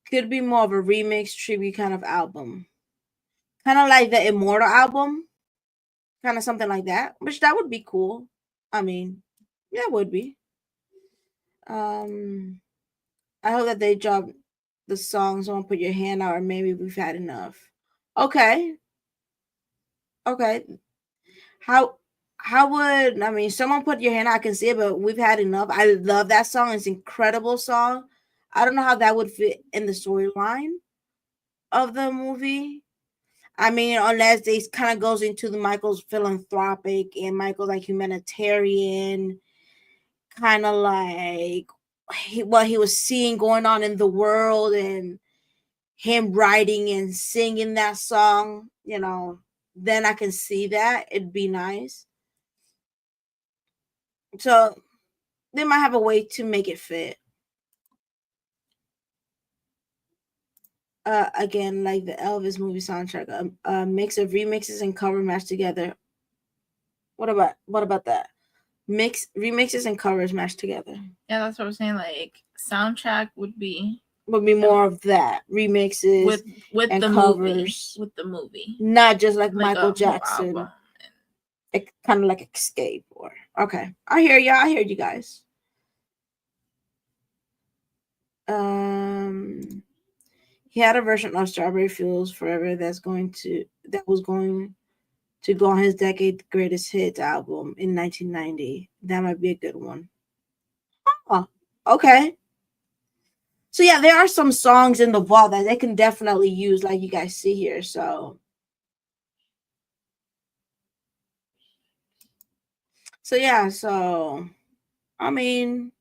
Could be more of a remix tribute kind of album. Kind of like the Immortal album. Kind of something like that. Which that would be cool. I mean, yeah, it would be. I hope that they drop the songs on Put Your Hand Out, or Maybe We've Had Enough. Okay. How would someone Put Your Hand Out, I can see it, but We've Had Enough. I love that song. It's an incredible song. I don't know how that would fit in the storyline of the movie. I mean, unless they kind of goes into the Michael's philanthropic and Michael's like humanitarian, kind of like what he was seeing going on in the world, and him writing and singing that song, then I can see that. It'd be nice. So they might have a way to make it fit. Again, like the Elvis movie soundtrack, a mix of remixes and cover matched together. What about that? Remixes and covers matched together. Yeah, that's what I'm saying. Like soundtrack would be more of that, remixes with and the covers movie, with the movie, not just like Michael Jackson. Kind of like Escape or okay. I hear you guys. He had a version of Strawberry Fields Forever that was going to go on his Decade Greatest Hits album in 1990. That might be a good one. Oh, okay. So yeah, there are some songs in the vault that they can definitely use, like you guys see here. So yeah, I mean,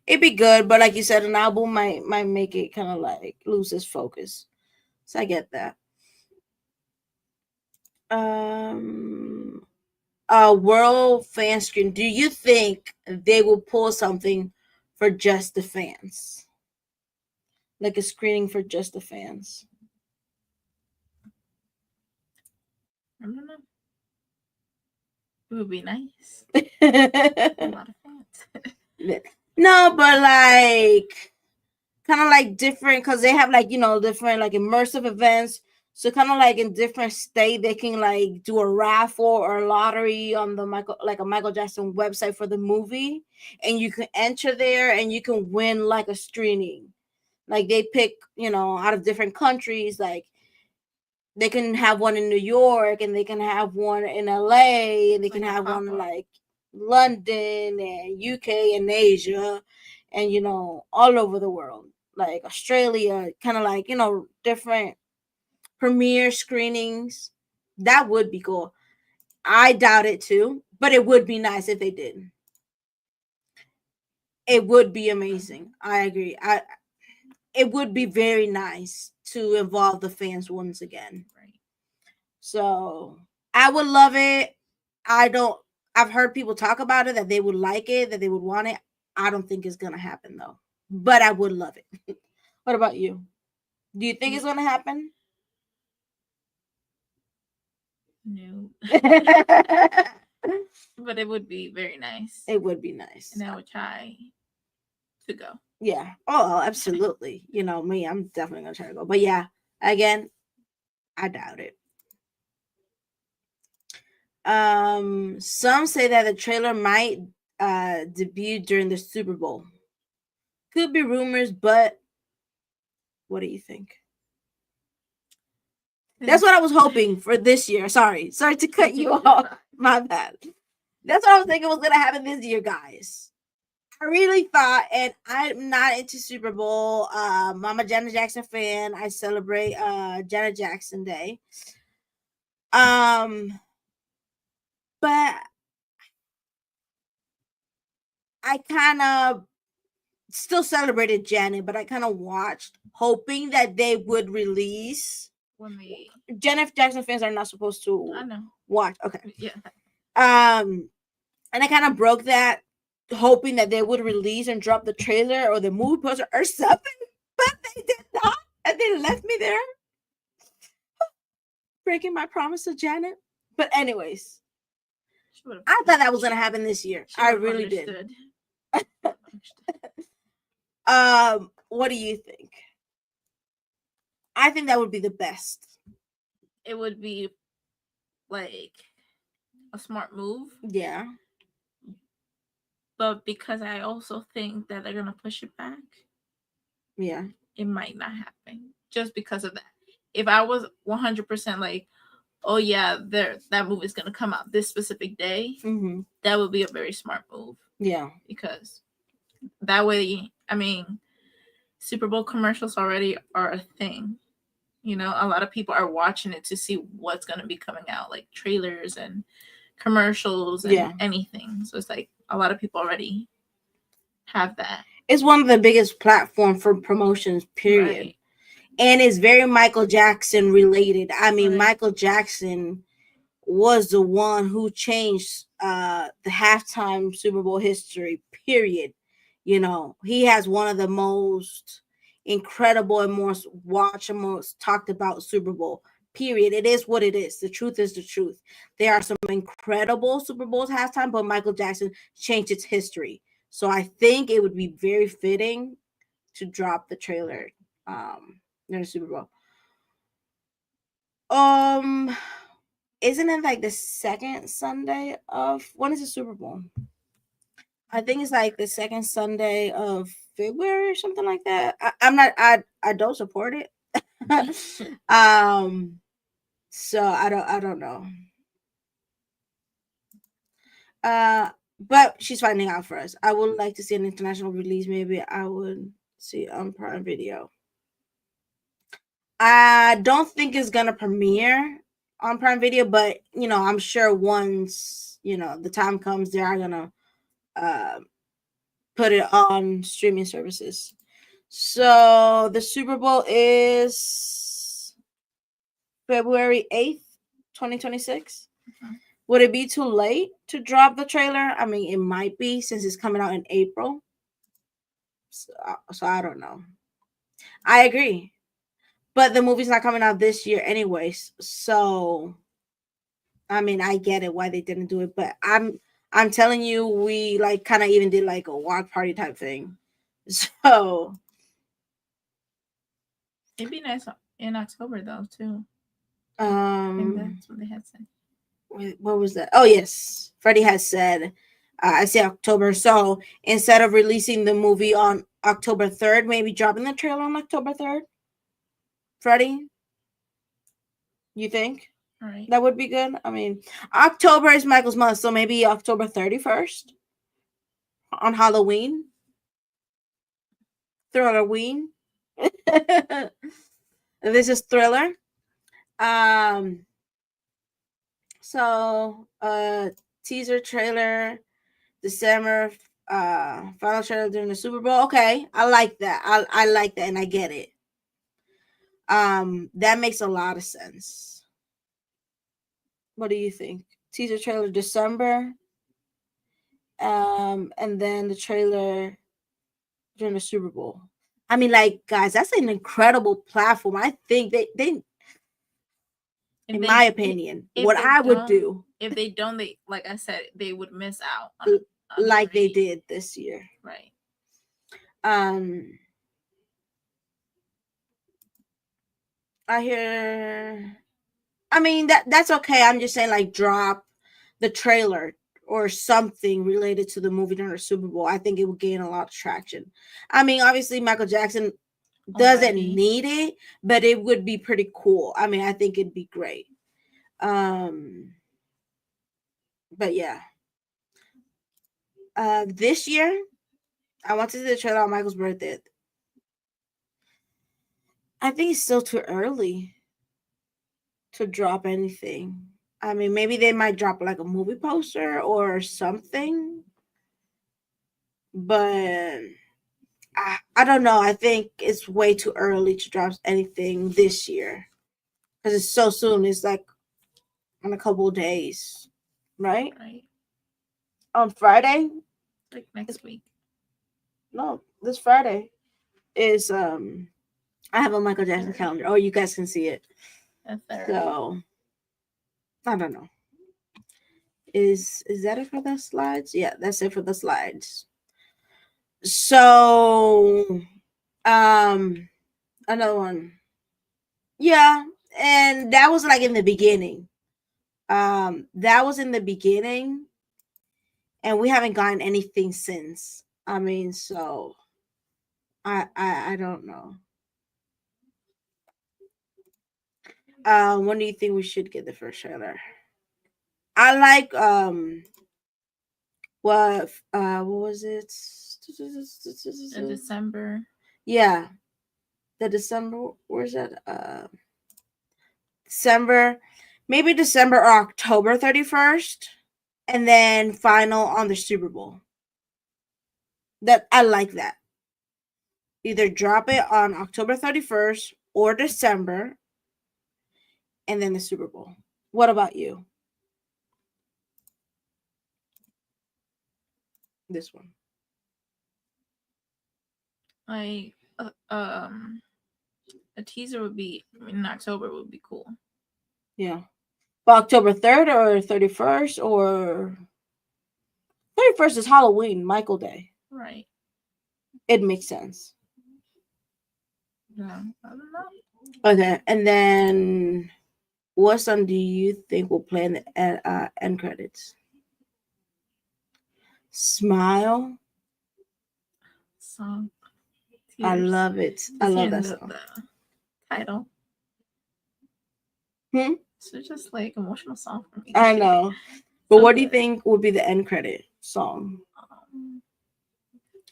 it'd be good, but like you said, an album might make it kind of like lose its focus. So I get that. World fan screen. Do you think they will pull something for just the fans? Like a screening for just the fans? I don't know. It would be nice. A lot of fans. No, but like kind of like different, because they have like different like immersive events. So kind of like in different state, they can like do a raffle or a lottery on the Michael Jackson website for the movie, and you can enter there and you can win like a screening. Like they pick out of different countries, like they can have one in New York, and they can have one in LA, and they can have one in like London and UK and Asia, and all over the world, like Australia, kind of like different premiere screenings. That would be cool. I doubt it too, but it would be nice if they did. It would be amazing. I agree. It would be very nice to involve the fans once again. Right. So I would love it. I've heard people talk about it, that they would like it, that they would want it. I don't think it's gonna happen though, but I would love it. What about you? Do you think it's gonna happen? No. But it would be very nice. It would be nice. And I would try to go. Yeah. Oh, absolutely. Me, I'm definitely gonna try to go. But yeah, again, I doubt it. Some say that the trailer might debut during the Super Bowl. Could be rumors, but what do you think? That's what I was hoping for this year. Sorry to cut you off. My bad. That's what I was thinking was gonna happen this year, guys. I really thought, and I'm not into Super Bowl. I'm a Janet Jackson fan. I celebrate Janet Jackson Day. But I kind of still celebrated Janet, but I kind of watched, hoping that they would release. When they Janet Jackson fans are not supposed to I know. watch. Okay. Yeah. And I kind of broke that, hoping that they would release and drop the trailer or the movie poster or something, but they did not, and they left me there, breaking my promise to Janet. But anyways, I thought that was gonna happen this year. I really did. What do you think? I think that would be the best. It would be like a smart move. Yeah. But because I also think that they're gonna push it back. Yeah. It might not happen just because of that. If I was 100% like, oh yeah, that movie is gonna come out this specific day, that would be a very smart move. Yeah. Because that way, I mean, Super Bowl commercials already are a thing. You know, a lot of people are watching it to see what's going to be coming out, like trailers and commercials and anything. So it's like a lot of people already have that. It's one of the biggest platforms for promotions, period. Right. And it's very Michael Jackson related. I mean, Michael Jackson was the one who changed the halftime Super Bowl history, period. You know, he has one of the most incredible and most watched and most talked about Super Bowl, period. It is what it is. The truth is the truth. There are some incredible Super Bowls halftime, but Michael Jackson changed its history. So I think it would be very fitting to drop the trailer during the Super Bowl. Isn't it like the second Sunday of, when is the Super Bowl? I think it's like the second Sunday of February or something like that. I don't support it. So I don't know. But she's finding out for us. I would like to see an international release. Maybe I would see on Prime Video. I don't think it's gonna premiere on Prime Video, but you know, I'm sure once the time comes, they are gonna put it on streaming services. So the Super Bowl is February 8th, 2026. Would it be too late to drop the trailer? I mean, it might be, since it's coming out in April. So I don't know. I agree. But the movie's not coming out this year anyways. So I mean, I get it why they didn't do it, but I'm telling you, we like kind of even did like a watch party type thing. So it'd be nice in October though too. I think that's what they had said. What was that? Oh yes, Freddie has said. I say October. So instead of releasing the movie on October 3rd, maybe dropping the trailer on October 3rd. Freddie, you think? All right. That would be good. I mean, October is Michael's month, so maybe October 31st on Halloween. Thrillerween. This is Thriller. So teaser trailer, December, final trailer during the Super Bowl. Okay, I like that. I like that, and I get it. That makes a lot of sense. What do you think? Teaser trailer December, and then the trailer during the Super Bowl. I mean, like, guys, that's an incredible platform. I think they in my opinion, what I would do. If they don't, they, like I said, they would miss out on like they did this year. Right. I hear. I mean, that's okay. I'm just saying, like, drop the trailer or something related to the movie during the Super Bowl. I think it would gain a lot of traction. I mean, obviously, Michael Jackson doesn't need it, but it would be pretty cool. I mean, I think it'd be great. But yeah, This year, I went to see the trailer on Michael's birthday. I think it's still too early to drop anything. I mean, maybe they might drop like a movie poster or something, but I don't know. I think it's way too early to drop anything this year because it's so soon. It's like in a couple of days, right? Right. On Friday? Like next week. No, this Friday is I have a Michael Jackson calendar. Oh, you guys can see it. So I don't know. Is that it for the slides? Yeah, that's it for the slides. So another one. Yeah, and that was like in the beginning. That was in the beginning, and we haven't gotten anything since. I mean, so I don't know. When do you think we should get the first trailer? I like what was it? In December. Yeah, the December. Where's that? December, maybe December or October 31st, and then final on the Super Bowl. That I like that. Either drop it on October 31st or December, and then the Super Bowl. What about you? This one. Like a teaser would be in October would be cool. Yeah. But October 3rd or 31st or 31st is Halloween, Michael Day. Right. It makes sense. Yeah, I don't know. Okay, and then what song do you think will play in the end credits? Smile. Song. I love it. I love that song. The title. So just like emotional song for me. I know. But so what do you think would be the end credit song?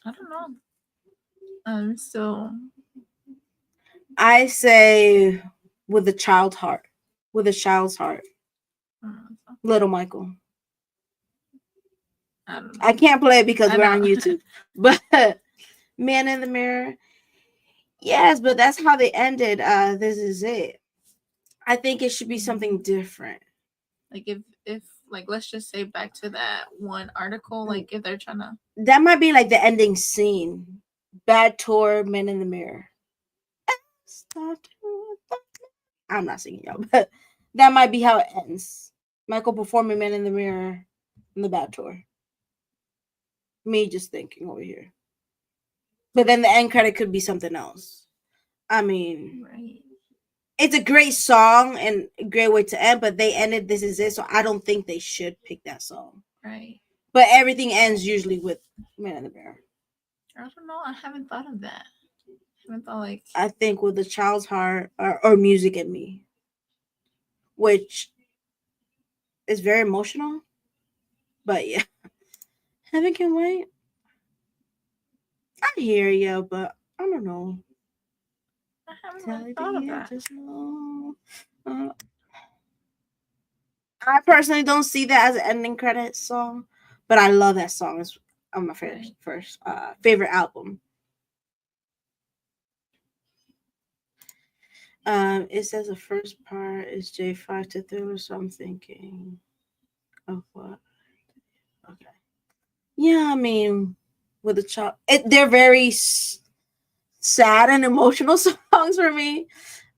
I don't know. So I say with a child's heart. With a child's heart. Little Michael. I can't play it because we're on YouTube. But Man in the Mirror. Yes, but that's how they ended. This is it. I think it should be something different. Like if like let's just say back to that one article, like if they're trying to, that might be like the ending scene. Bad tour, Man in the Mirror. I'm not singing y'all, but that might be how it ends. Michael performing Man in the Mirror in the Bad tour. Me just thinking over here. But then the end credit could be something else. I mean, right. It's a great song and a great way to end, but they ended This Is It, so I don't think they should pick that song. Right. But everything ends usually with Man in the Mirror. I don't know. I haven't thought of that. I think with The Child's Heart or Music and Me, which is very emotional. But yeah, Heaven Can Wait. I hear you, but I don't know. I haven't really thought of that. Just know. I personally don't see that as an ending credit song, but I love that song. It's my favorite album. It says the first part is J5 to Thriller, so I'm thinking of what? Okay. Yeah, I mean, with the child, they're very sad and emotional songs for me.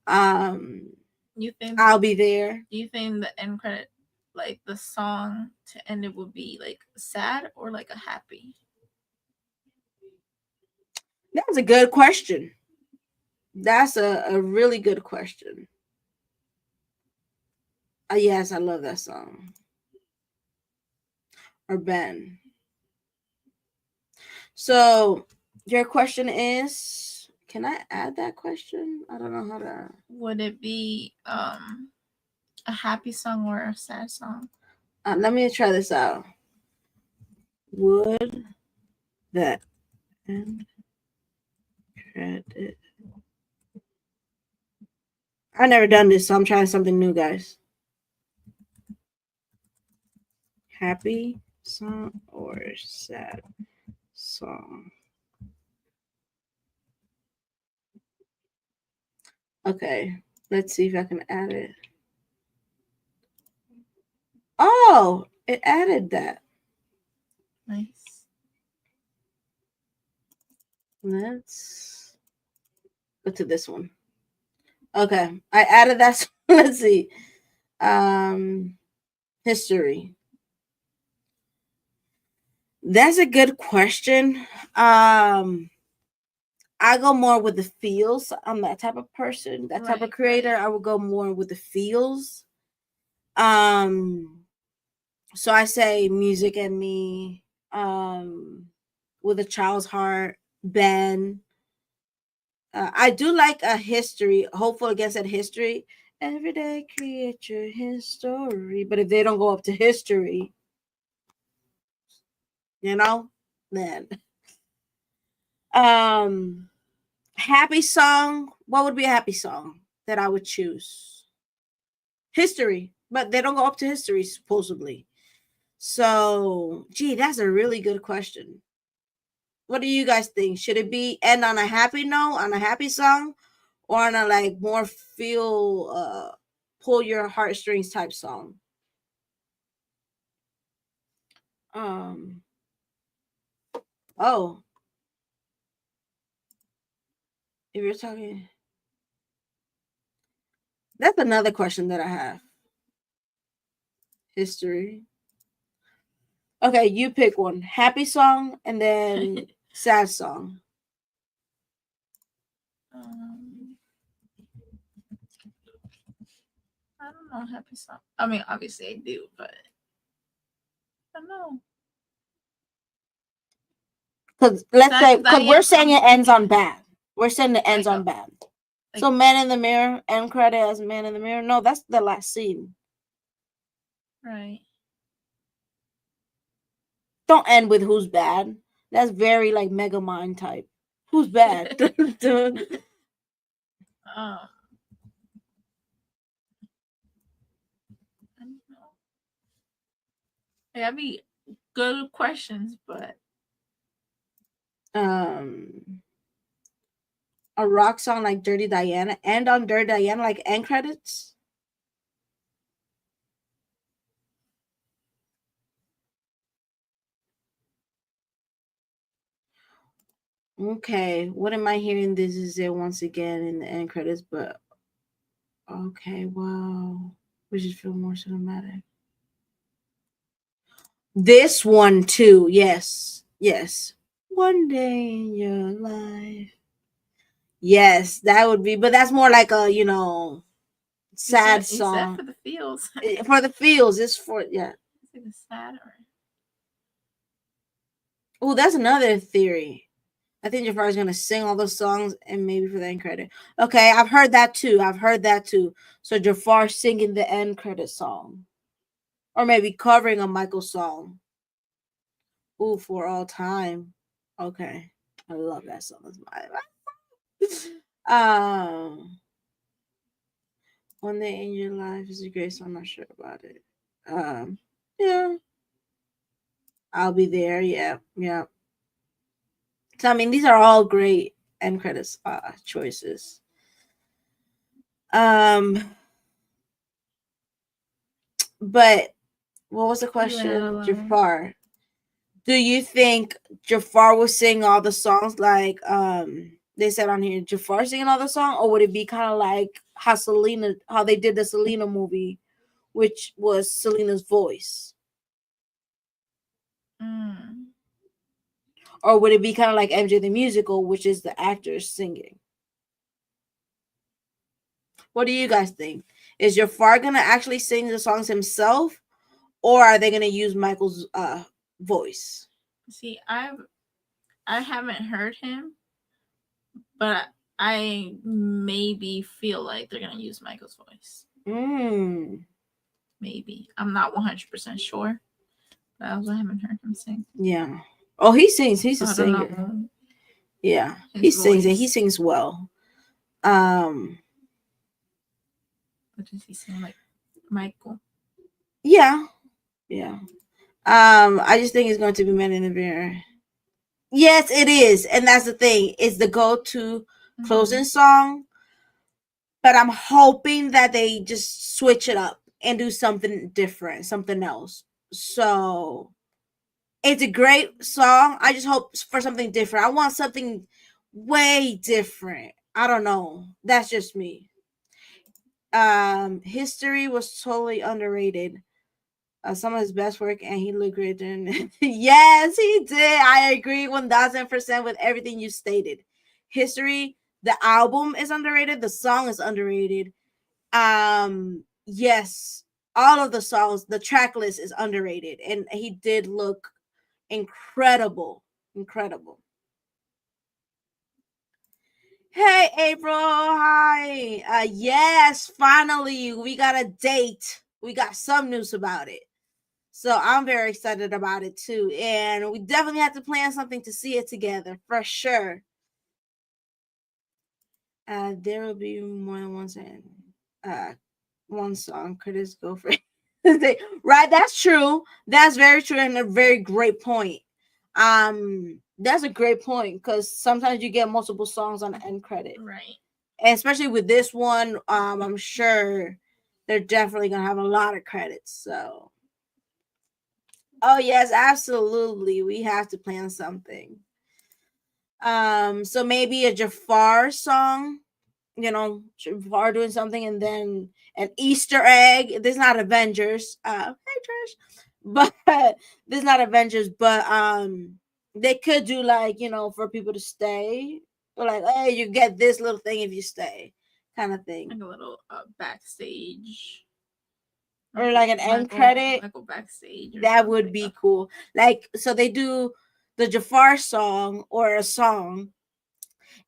You think I'll Be There? Do you think the end credit, like the song to end it, would be like sad or like a happy? That's a good question. That's a really good question. Yes, I love that song. Or Ben. So your question is, can I add that question? I don't know how to. Would it be a happy song or a sad song? Let me try this out. would the end credit? I never done this, so I'm trying something new, guys. Happy song or sad song? Okay, let's see if I can add it. Oh, it added that. Nice. Let's go to this one. Okay, I added that. Let's see. History. That's a good question. I go more with the feels. I'm that type of person, that type of creator. Right. I would go more with the feels. So I say Music and Me, With a Child's Heart, Ben. I do like a history, Hopeful Against That History. Every day create your history. But if they don't go up to history, then happy song. What would be a happy song that I would choose? History, but they don't go up to history supposedly. So, gee, that's a really good question. What do you guys think? Should it be end on a happy note, on a happy song, or on a like more feel pull your heartstrings type song? Oh, if you're talking, that's another question that I have. History. Okay, you pick one. Happy song and then sad song. I don't know happy song. I mean, obviously I do, but I don't know. Because let's say, because we're saying it ends on bad. We're saying it ends on bad. Like, so Man in the Mirror, end credit as Man in the Mirror. No, that's the last scene. Right. Don't end with who's bad. That's very like Mega Mind type. Who's bad? I don't know. That'd be good questions, but a rock song like Dirty Diana, end on Dirty Diana, like end credits. Okay, what am I hearing? This is it once again in the end credits, but okay, wow. We just feel more cinematic. This one too, yes. One day in your life. Yes, that would be, but that's more like a, sad song. For the feels. For the feels, it's for, yeah. It's sad or... Oh, that's another theory. I think Jafar's gonna sing all those songs and maybe for the end credit. Okay, I've heard that too. So Jafar singing the end credit song, or maybe covering a Michael song. Ooh, For All Time. Okay, I love that song. That's my One Day in Your Life is a great song. I'm not sure about it. Yeah, I'll Be There. Yeah. So I mean, these are all great end credits choices. But what was the question? Jafar. Do you think Jafar will sing all the songs like they said on here, Jafar singing all the song, or would it be kind of like how they did the Selena movie, which was Selena's voice? Or would it be kind of like MJ the Musical, which is the actors singing? What do you guys think? Is Jafar gonna actually sing the songs himself, or are they gonna use Michael's voice? See, I haven't heard him, but I maybe feel like they're gonna use Michael's voice. Maybe. I'm not 100% sure, I also haven't heard him sing. Yeah. Oh, he sings. He's So a I don't singer. know Yeah, he his sings and he voice. sings well. What does he sing like? Michael. Yeah, yeah. I just think it's going to be Men in the Mirror. Yes, it is, and that's the thing. It's the go-to closing song, but I'm hoping that they just switch it up and do something different, something else. So it's a great song. I just hope for something different. I want something way different. I don't know. That's just me. History was totally underrated. Some of his best work, and he looked great during it. Yes, he did. I agree 1000% with everything you stated. History, the album is underrated. The song is underrated. Yes, all of the songs, the track list is underrated, and he did look incredible, incredible. Hey, April. Hi. Yes, finally, we got a date. We got some news about it. So I'm very excited about it too. And we definitely have to plan something to see it together for sure. There will be more than one song. One song. Critics go for it. Right, that's true. That's very true and a very great point. That's a great point because sometimes you get multiple songs on the end credit. Right. And especially with this one, I'm sure they're definitely gonna have a lot of credits. So oh yes, absolutely. We have to plan something. So maybe a Jafar song, Jafar doing something, and then an Easter egg. This is not Avengers. Hey Trish. But this is not Avengers, but they could do like, for people to stay. Or like, hey, you get this little thing if you stay, kind of thing. Like a little backstage. Or like an end credit. Michael backstage. That would be cool. Like, so they do the Jafar song or a song,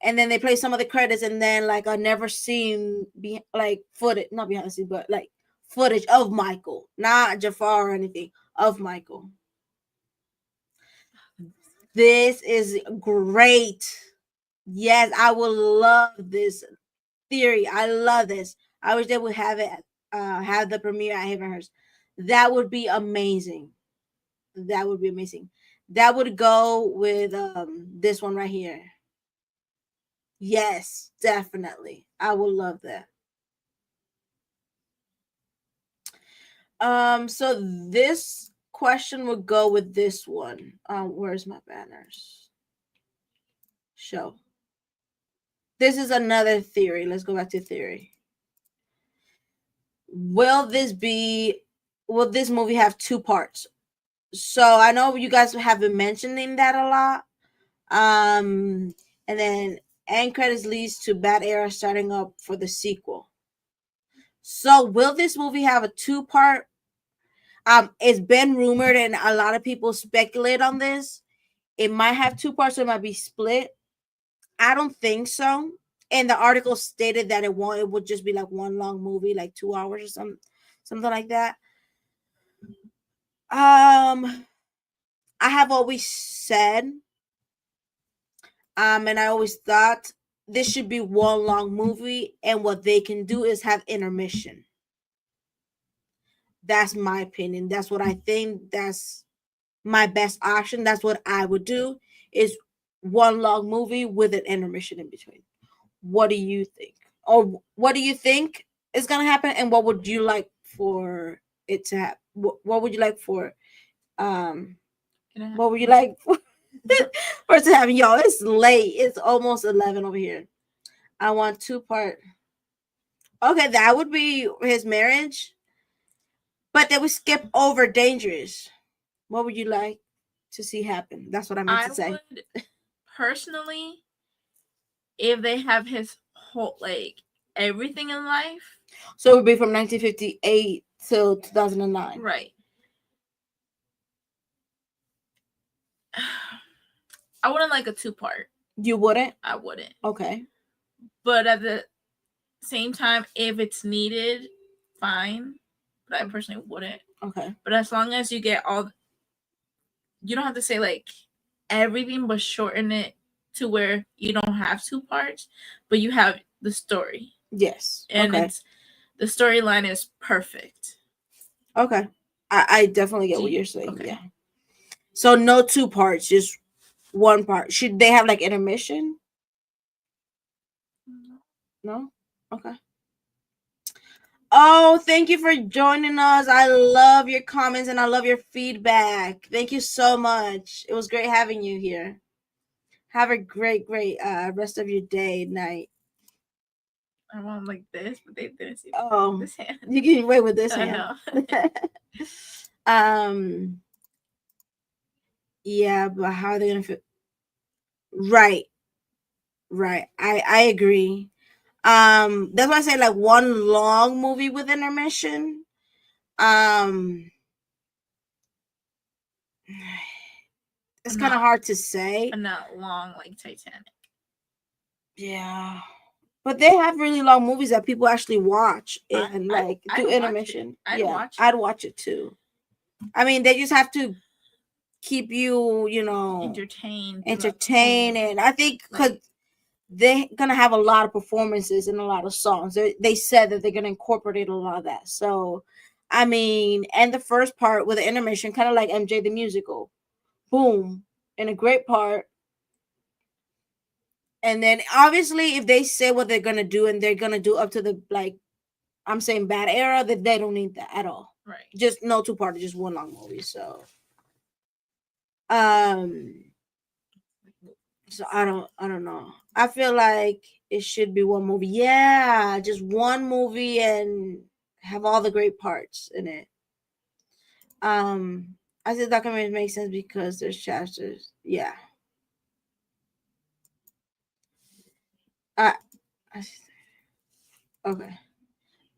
and then they play some of the credits, and then like a never seen like footage, not behind the scenes, but like footage of Michael, not Jafar or anything, of Michael. This is great. Yes, I would love this theory. I love this. I wish they would have it, have the premiere at Havenhurst. That would be amazing. That would be amazing. That would go with this one right here. Yes, definitely. I would love that. So this question would go with this one. Where's my banners? Show. This is another theory. Let's go back to theory. Will this movie have two parts? So I know you guys have been mentioning that a lot. And then end credits leads to Bad Era starting up for the sequel. So will this movie have a two-part? It's been rumored and a lot of people speculate on this. It might have two parts, or it might be split. I don't think so. And the article stated that it won't. It would just be like one long movie, like 2 hours or something like that. I have always said, and I always thought this should be one long movie, and what they can do is have intermission. That's my opinion. That's what I think. That's my best option. That's what I would do, is one long movie with an intermission in between. What do you think? Or what do you think is gonna happen? And what would you like for it to happen? What would you like for what would you like for it to happen? Y'all, it's late. It's almost 11 over here. I want two-part. Okay, that would be his marriage. But they would skip over Dangerous. What would you like to see happen? That's what I meant to say. Would, personally, if they have his whole, like, everything in life. So it would be from 1958 till 2009. Right. I wouldn't like a two-part. You wouldn't? I wouldn't. Okay. But at the same time, if it's needed, fine. But I personally wouldn't. Okay. But as long as you get all you don't have to say like everything, but shorten it to where you don't have two parts, but you have the story. Yes. And okay. it's the storyline is perfect. Okay. I definitely get what you're saying. Okay. Yeah. So no two parts, just one part. Should they have like intermission? No? Okay. Oh, thank you for joining us. I love your comments and I love your feedback. Thank you so much. It was great having you here. Have a great rest of your day, night. I want like this, but they didn't see this hand. You can wait with this hand. Yeah, but how are they gonna fit? Right. I agree. That's why I say like one long movie with intermission. It's kind of hard to say. Not long like Titanic. Yeah. But they have really long movies that people actually watch and do intermission. I'd watch it too. I mean, they just have to keep you, entertained. And I think because they're gonna have a lot of performances and a lot of songs. They said that they're gonna incorporate a lot of that. So, I mean, and the first part with the intermission, kind of like MJ the musical, boom, and a great part. And then obviously, if they say what they're gonna do and they're gonna do up to the I'm saying bad era, that they don't need that at all. Right. Just no two parts, just one long movie. So, so I don't know. I feel like it should be one movie. Yeah, just one movie and have all the great parts in it. I think documentaries make sense because there's chapters. Yeah. I okay.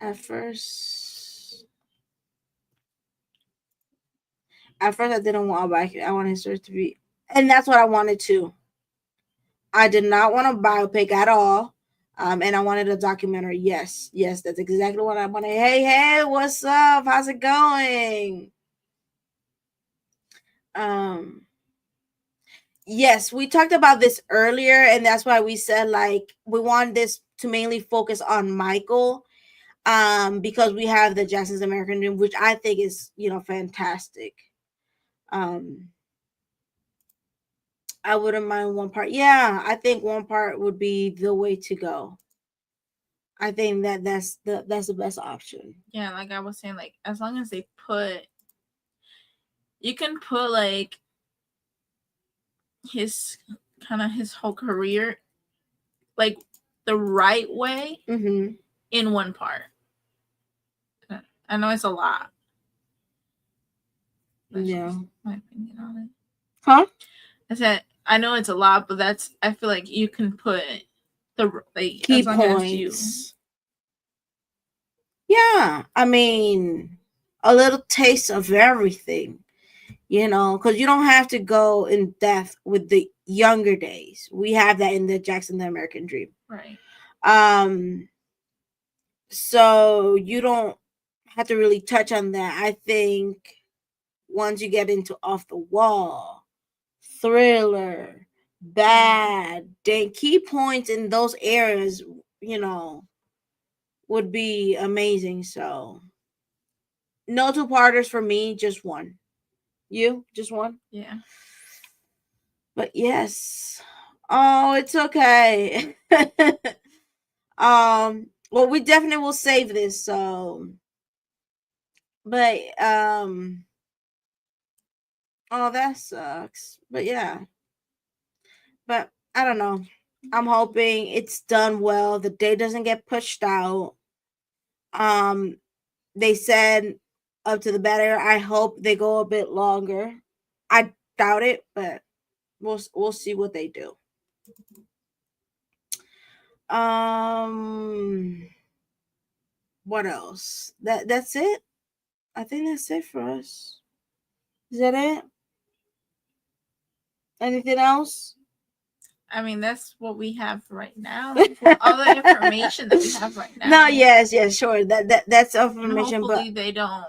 At first I didn't want a biopic. I wanted history to be, and that's what I wanted to. I did not want a biopic at all. And I wanted a documentary. Yes, that's exactly what I wanted. Hey, what's up? How's it going? Yes, we talked about this earlier, and that's why we said like we want this to mainly focus on Michael, because we have the Jackson's American Dream, which I think is fantastic. I wouldn't mind one part. Yeah, I think one part would be the way to go. I think that's the best option. Yeah, like I was saying, like as long as they put, you can put like his whole career, like the right way, in one part. I know it's a lot. That's my opinion on it. Huh? I said I know it's a lot, but I feel like you can put the key points. Yeah, I mean, a little taste of everything, because you don't have to go in depth with the younger days. We have that in the Jackson the American Dream, right? So you don't have to really touch on that. I think once you get into Off the Wall, Thriller, Bad, then key points in those areas, would be amazing. So no two parters for me, just one. You just one? Yeah. But yes. Oh, it's okay. Well, we definitely will save this. So, but oh, that sucks. But yeah. But I don't know. I'm hoping it's done well. The date doesn't get pushed out. They said up to the better. I hope they go a bit longer. I doubt it, but we'll see what they do. What else? That's it. I think that's it for us. Is that it? Anything else? I mean, that's what we have right now. All the information that we have right now. No, yes, sure. That's information. And hopefully they don't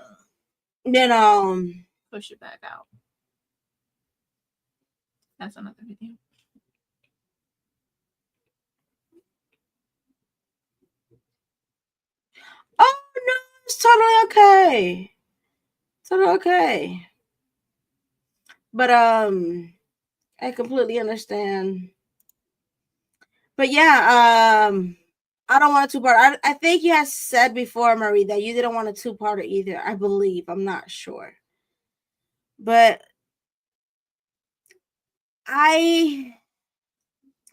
push it back out. That's another video. Oh no, it's totally okay. Totally okay. But I completely understand. But yeah, I don't want a two-part. I think you had said before, Marie, that you didn't want a two-parter either. I believe. I'm not sure. But I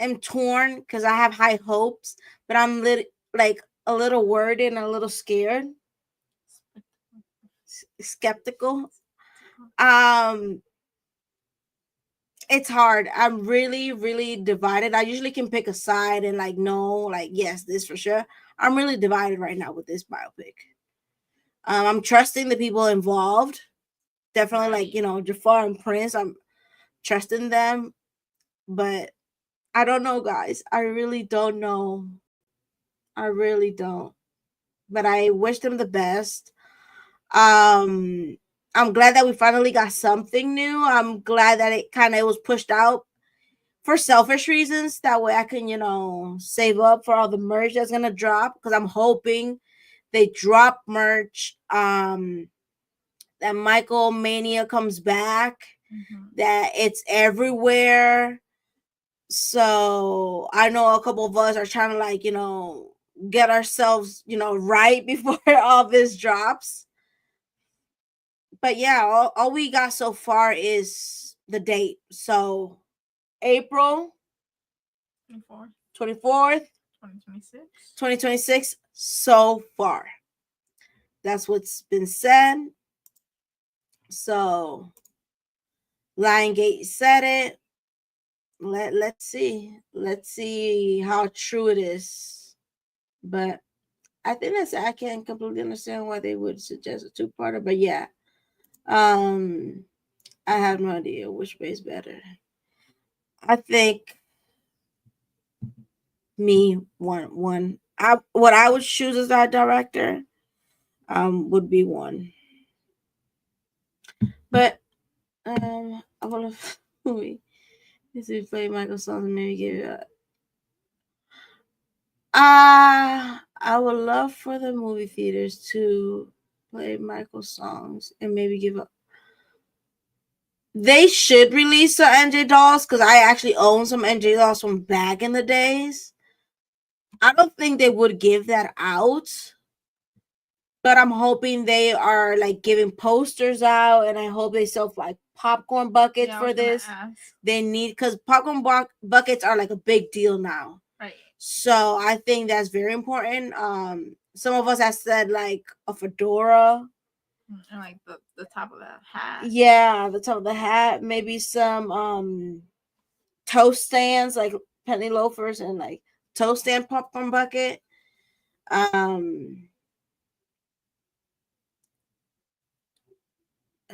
am torn because I have high hopes, but I'm like a little worried and a little scared, skeptical. It's hard. I'm really, really divided. I usually can pick a side and like no, like yes, this for sure. I'm really divided right now with this biopic. I'm trusting the people involved. Definitely, like Jafar and Prince. I'm trusting them, but I don't know, guys. I really don't know. I really don't. But I wish them the best. I'm glad that we finally got something new. I'm glad that it kind of was pushed out for selfish reasons. That way I can, save up for all the merch that's gonna drop. Because I'm hoping they drop merch. That Michael Mania comes back. That it's everywhere. So I know a couple of us are trying to like, get ourselves, right before all this drops. But yeah, all we got so far is the date. So April 24th, 2026 so far. That's what's been said. So Liongate said it. Let's see. Let's see how true it is. But I think I can't completely understand why they would suggest a two-parter. But yeah. I have no idea which way is better. I think me one. What I would choose as our director would be one. But I want to movie. This is play Michael songs and maybe give it. I would love for the movie theaters to play Michael songs and maybe give up. They should release some NJ dolls because I actually own some NJ dolls from back in the days. I don't think they would give that out, but I'm hoping they are like giving posters out, and I hope they sell like popcorn buckets for this. They need because popcorn buckets are like a big deal now, right? So I think that's very important. Some of us have said like a fedora, and like the top of the hat. Yeah, the top of the hat. Maybe some toast stands like penny loafers and like toast stand popcorn bucket.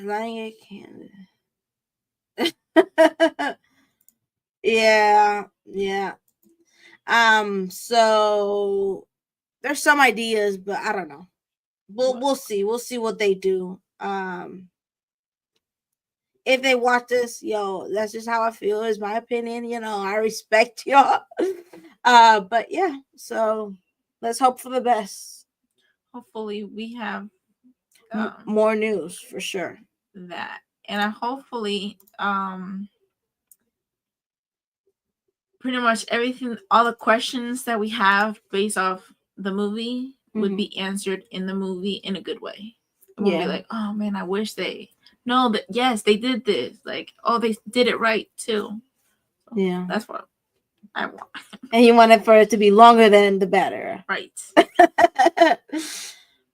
Lion Canada. Yeah. So there's some ideas, but I don't know. We'll see. We'll see what they do. If they watch this, that's just how I feel. Is my opinion. I respect y'all. But yeah. So let's hope for the best. Hopefully, we have more news for sure. That and I hopefully pretty much everything, all the questions that we have based off the movie would be answered in the movie in a good way. It won't be like, oh man, I wish they no, that yes, they did this. Like, oh, they did it right too. So yeah, that's what I want. And you want it for it to be longer than the better, right?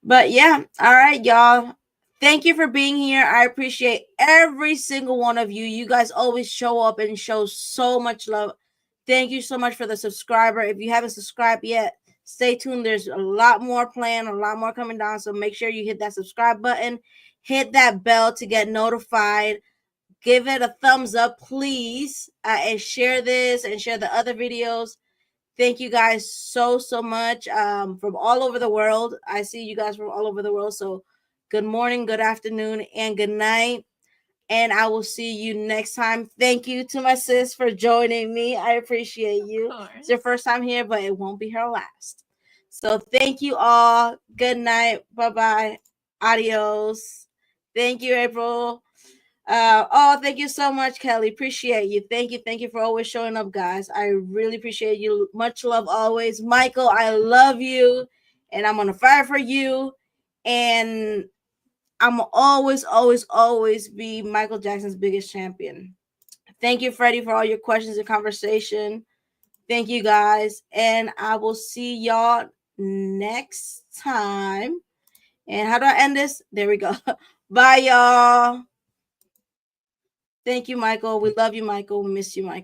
But yeah, all right, y'all. Thank you for being here. I appreciate every single one of you. You guys always show up and show so much love. Thank you so much for the subscriber. If you haven't subscribed yet, stay tuned. There's a lot more planned, a lot more coming down. So make sure you hit that subscribe button, hit that bell to get notified. Give it a thumbs up, please, and share this and share the other videos. Thank you guys so much from all over the world. I see you guys from all over the world. So good morning, good afternoon, and good night. And I will see you next time. Thank you to my sis for joining me. I appreciate you. It's your first time here, but it won't be her last. So thank you all. Good night. Bye-bye. Adios. Thank you, April. Thank you so much, Kelly. Appreciate you. Thank you for always showing up, guys. I really appreciate you. Much love always. Michael, I love you. And I'm on the fire for you. And I'm always be Michael Jackson's biggest champion. Thank you, Freddie, for all your questions and conversation. Thank you, guys. And I will see y'all next time. And how do I end this? There we go. Bye, y'all. Thank you, Michael. We love you, Michael. We miss you, Michael.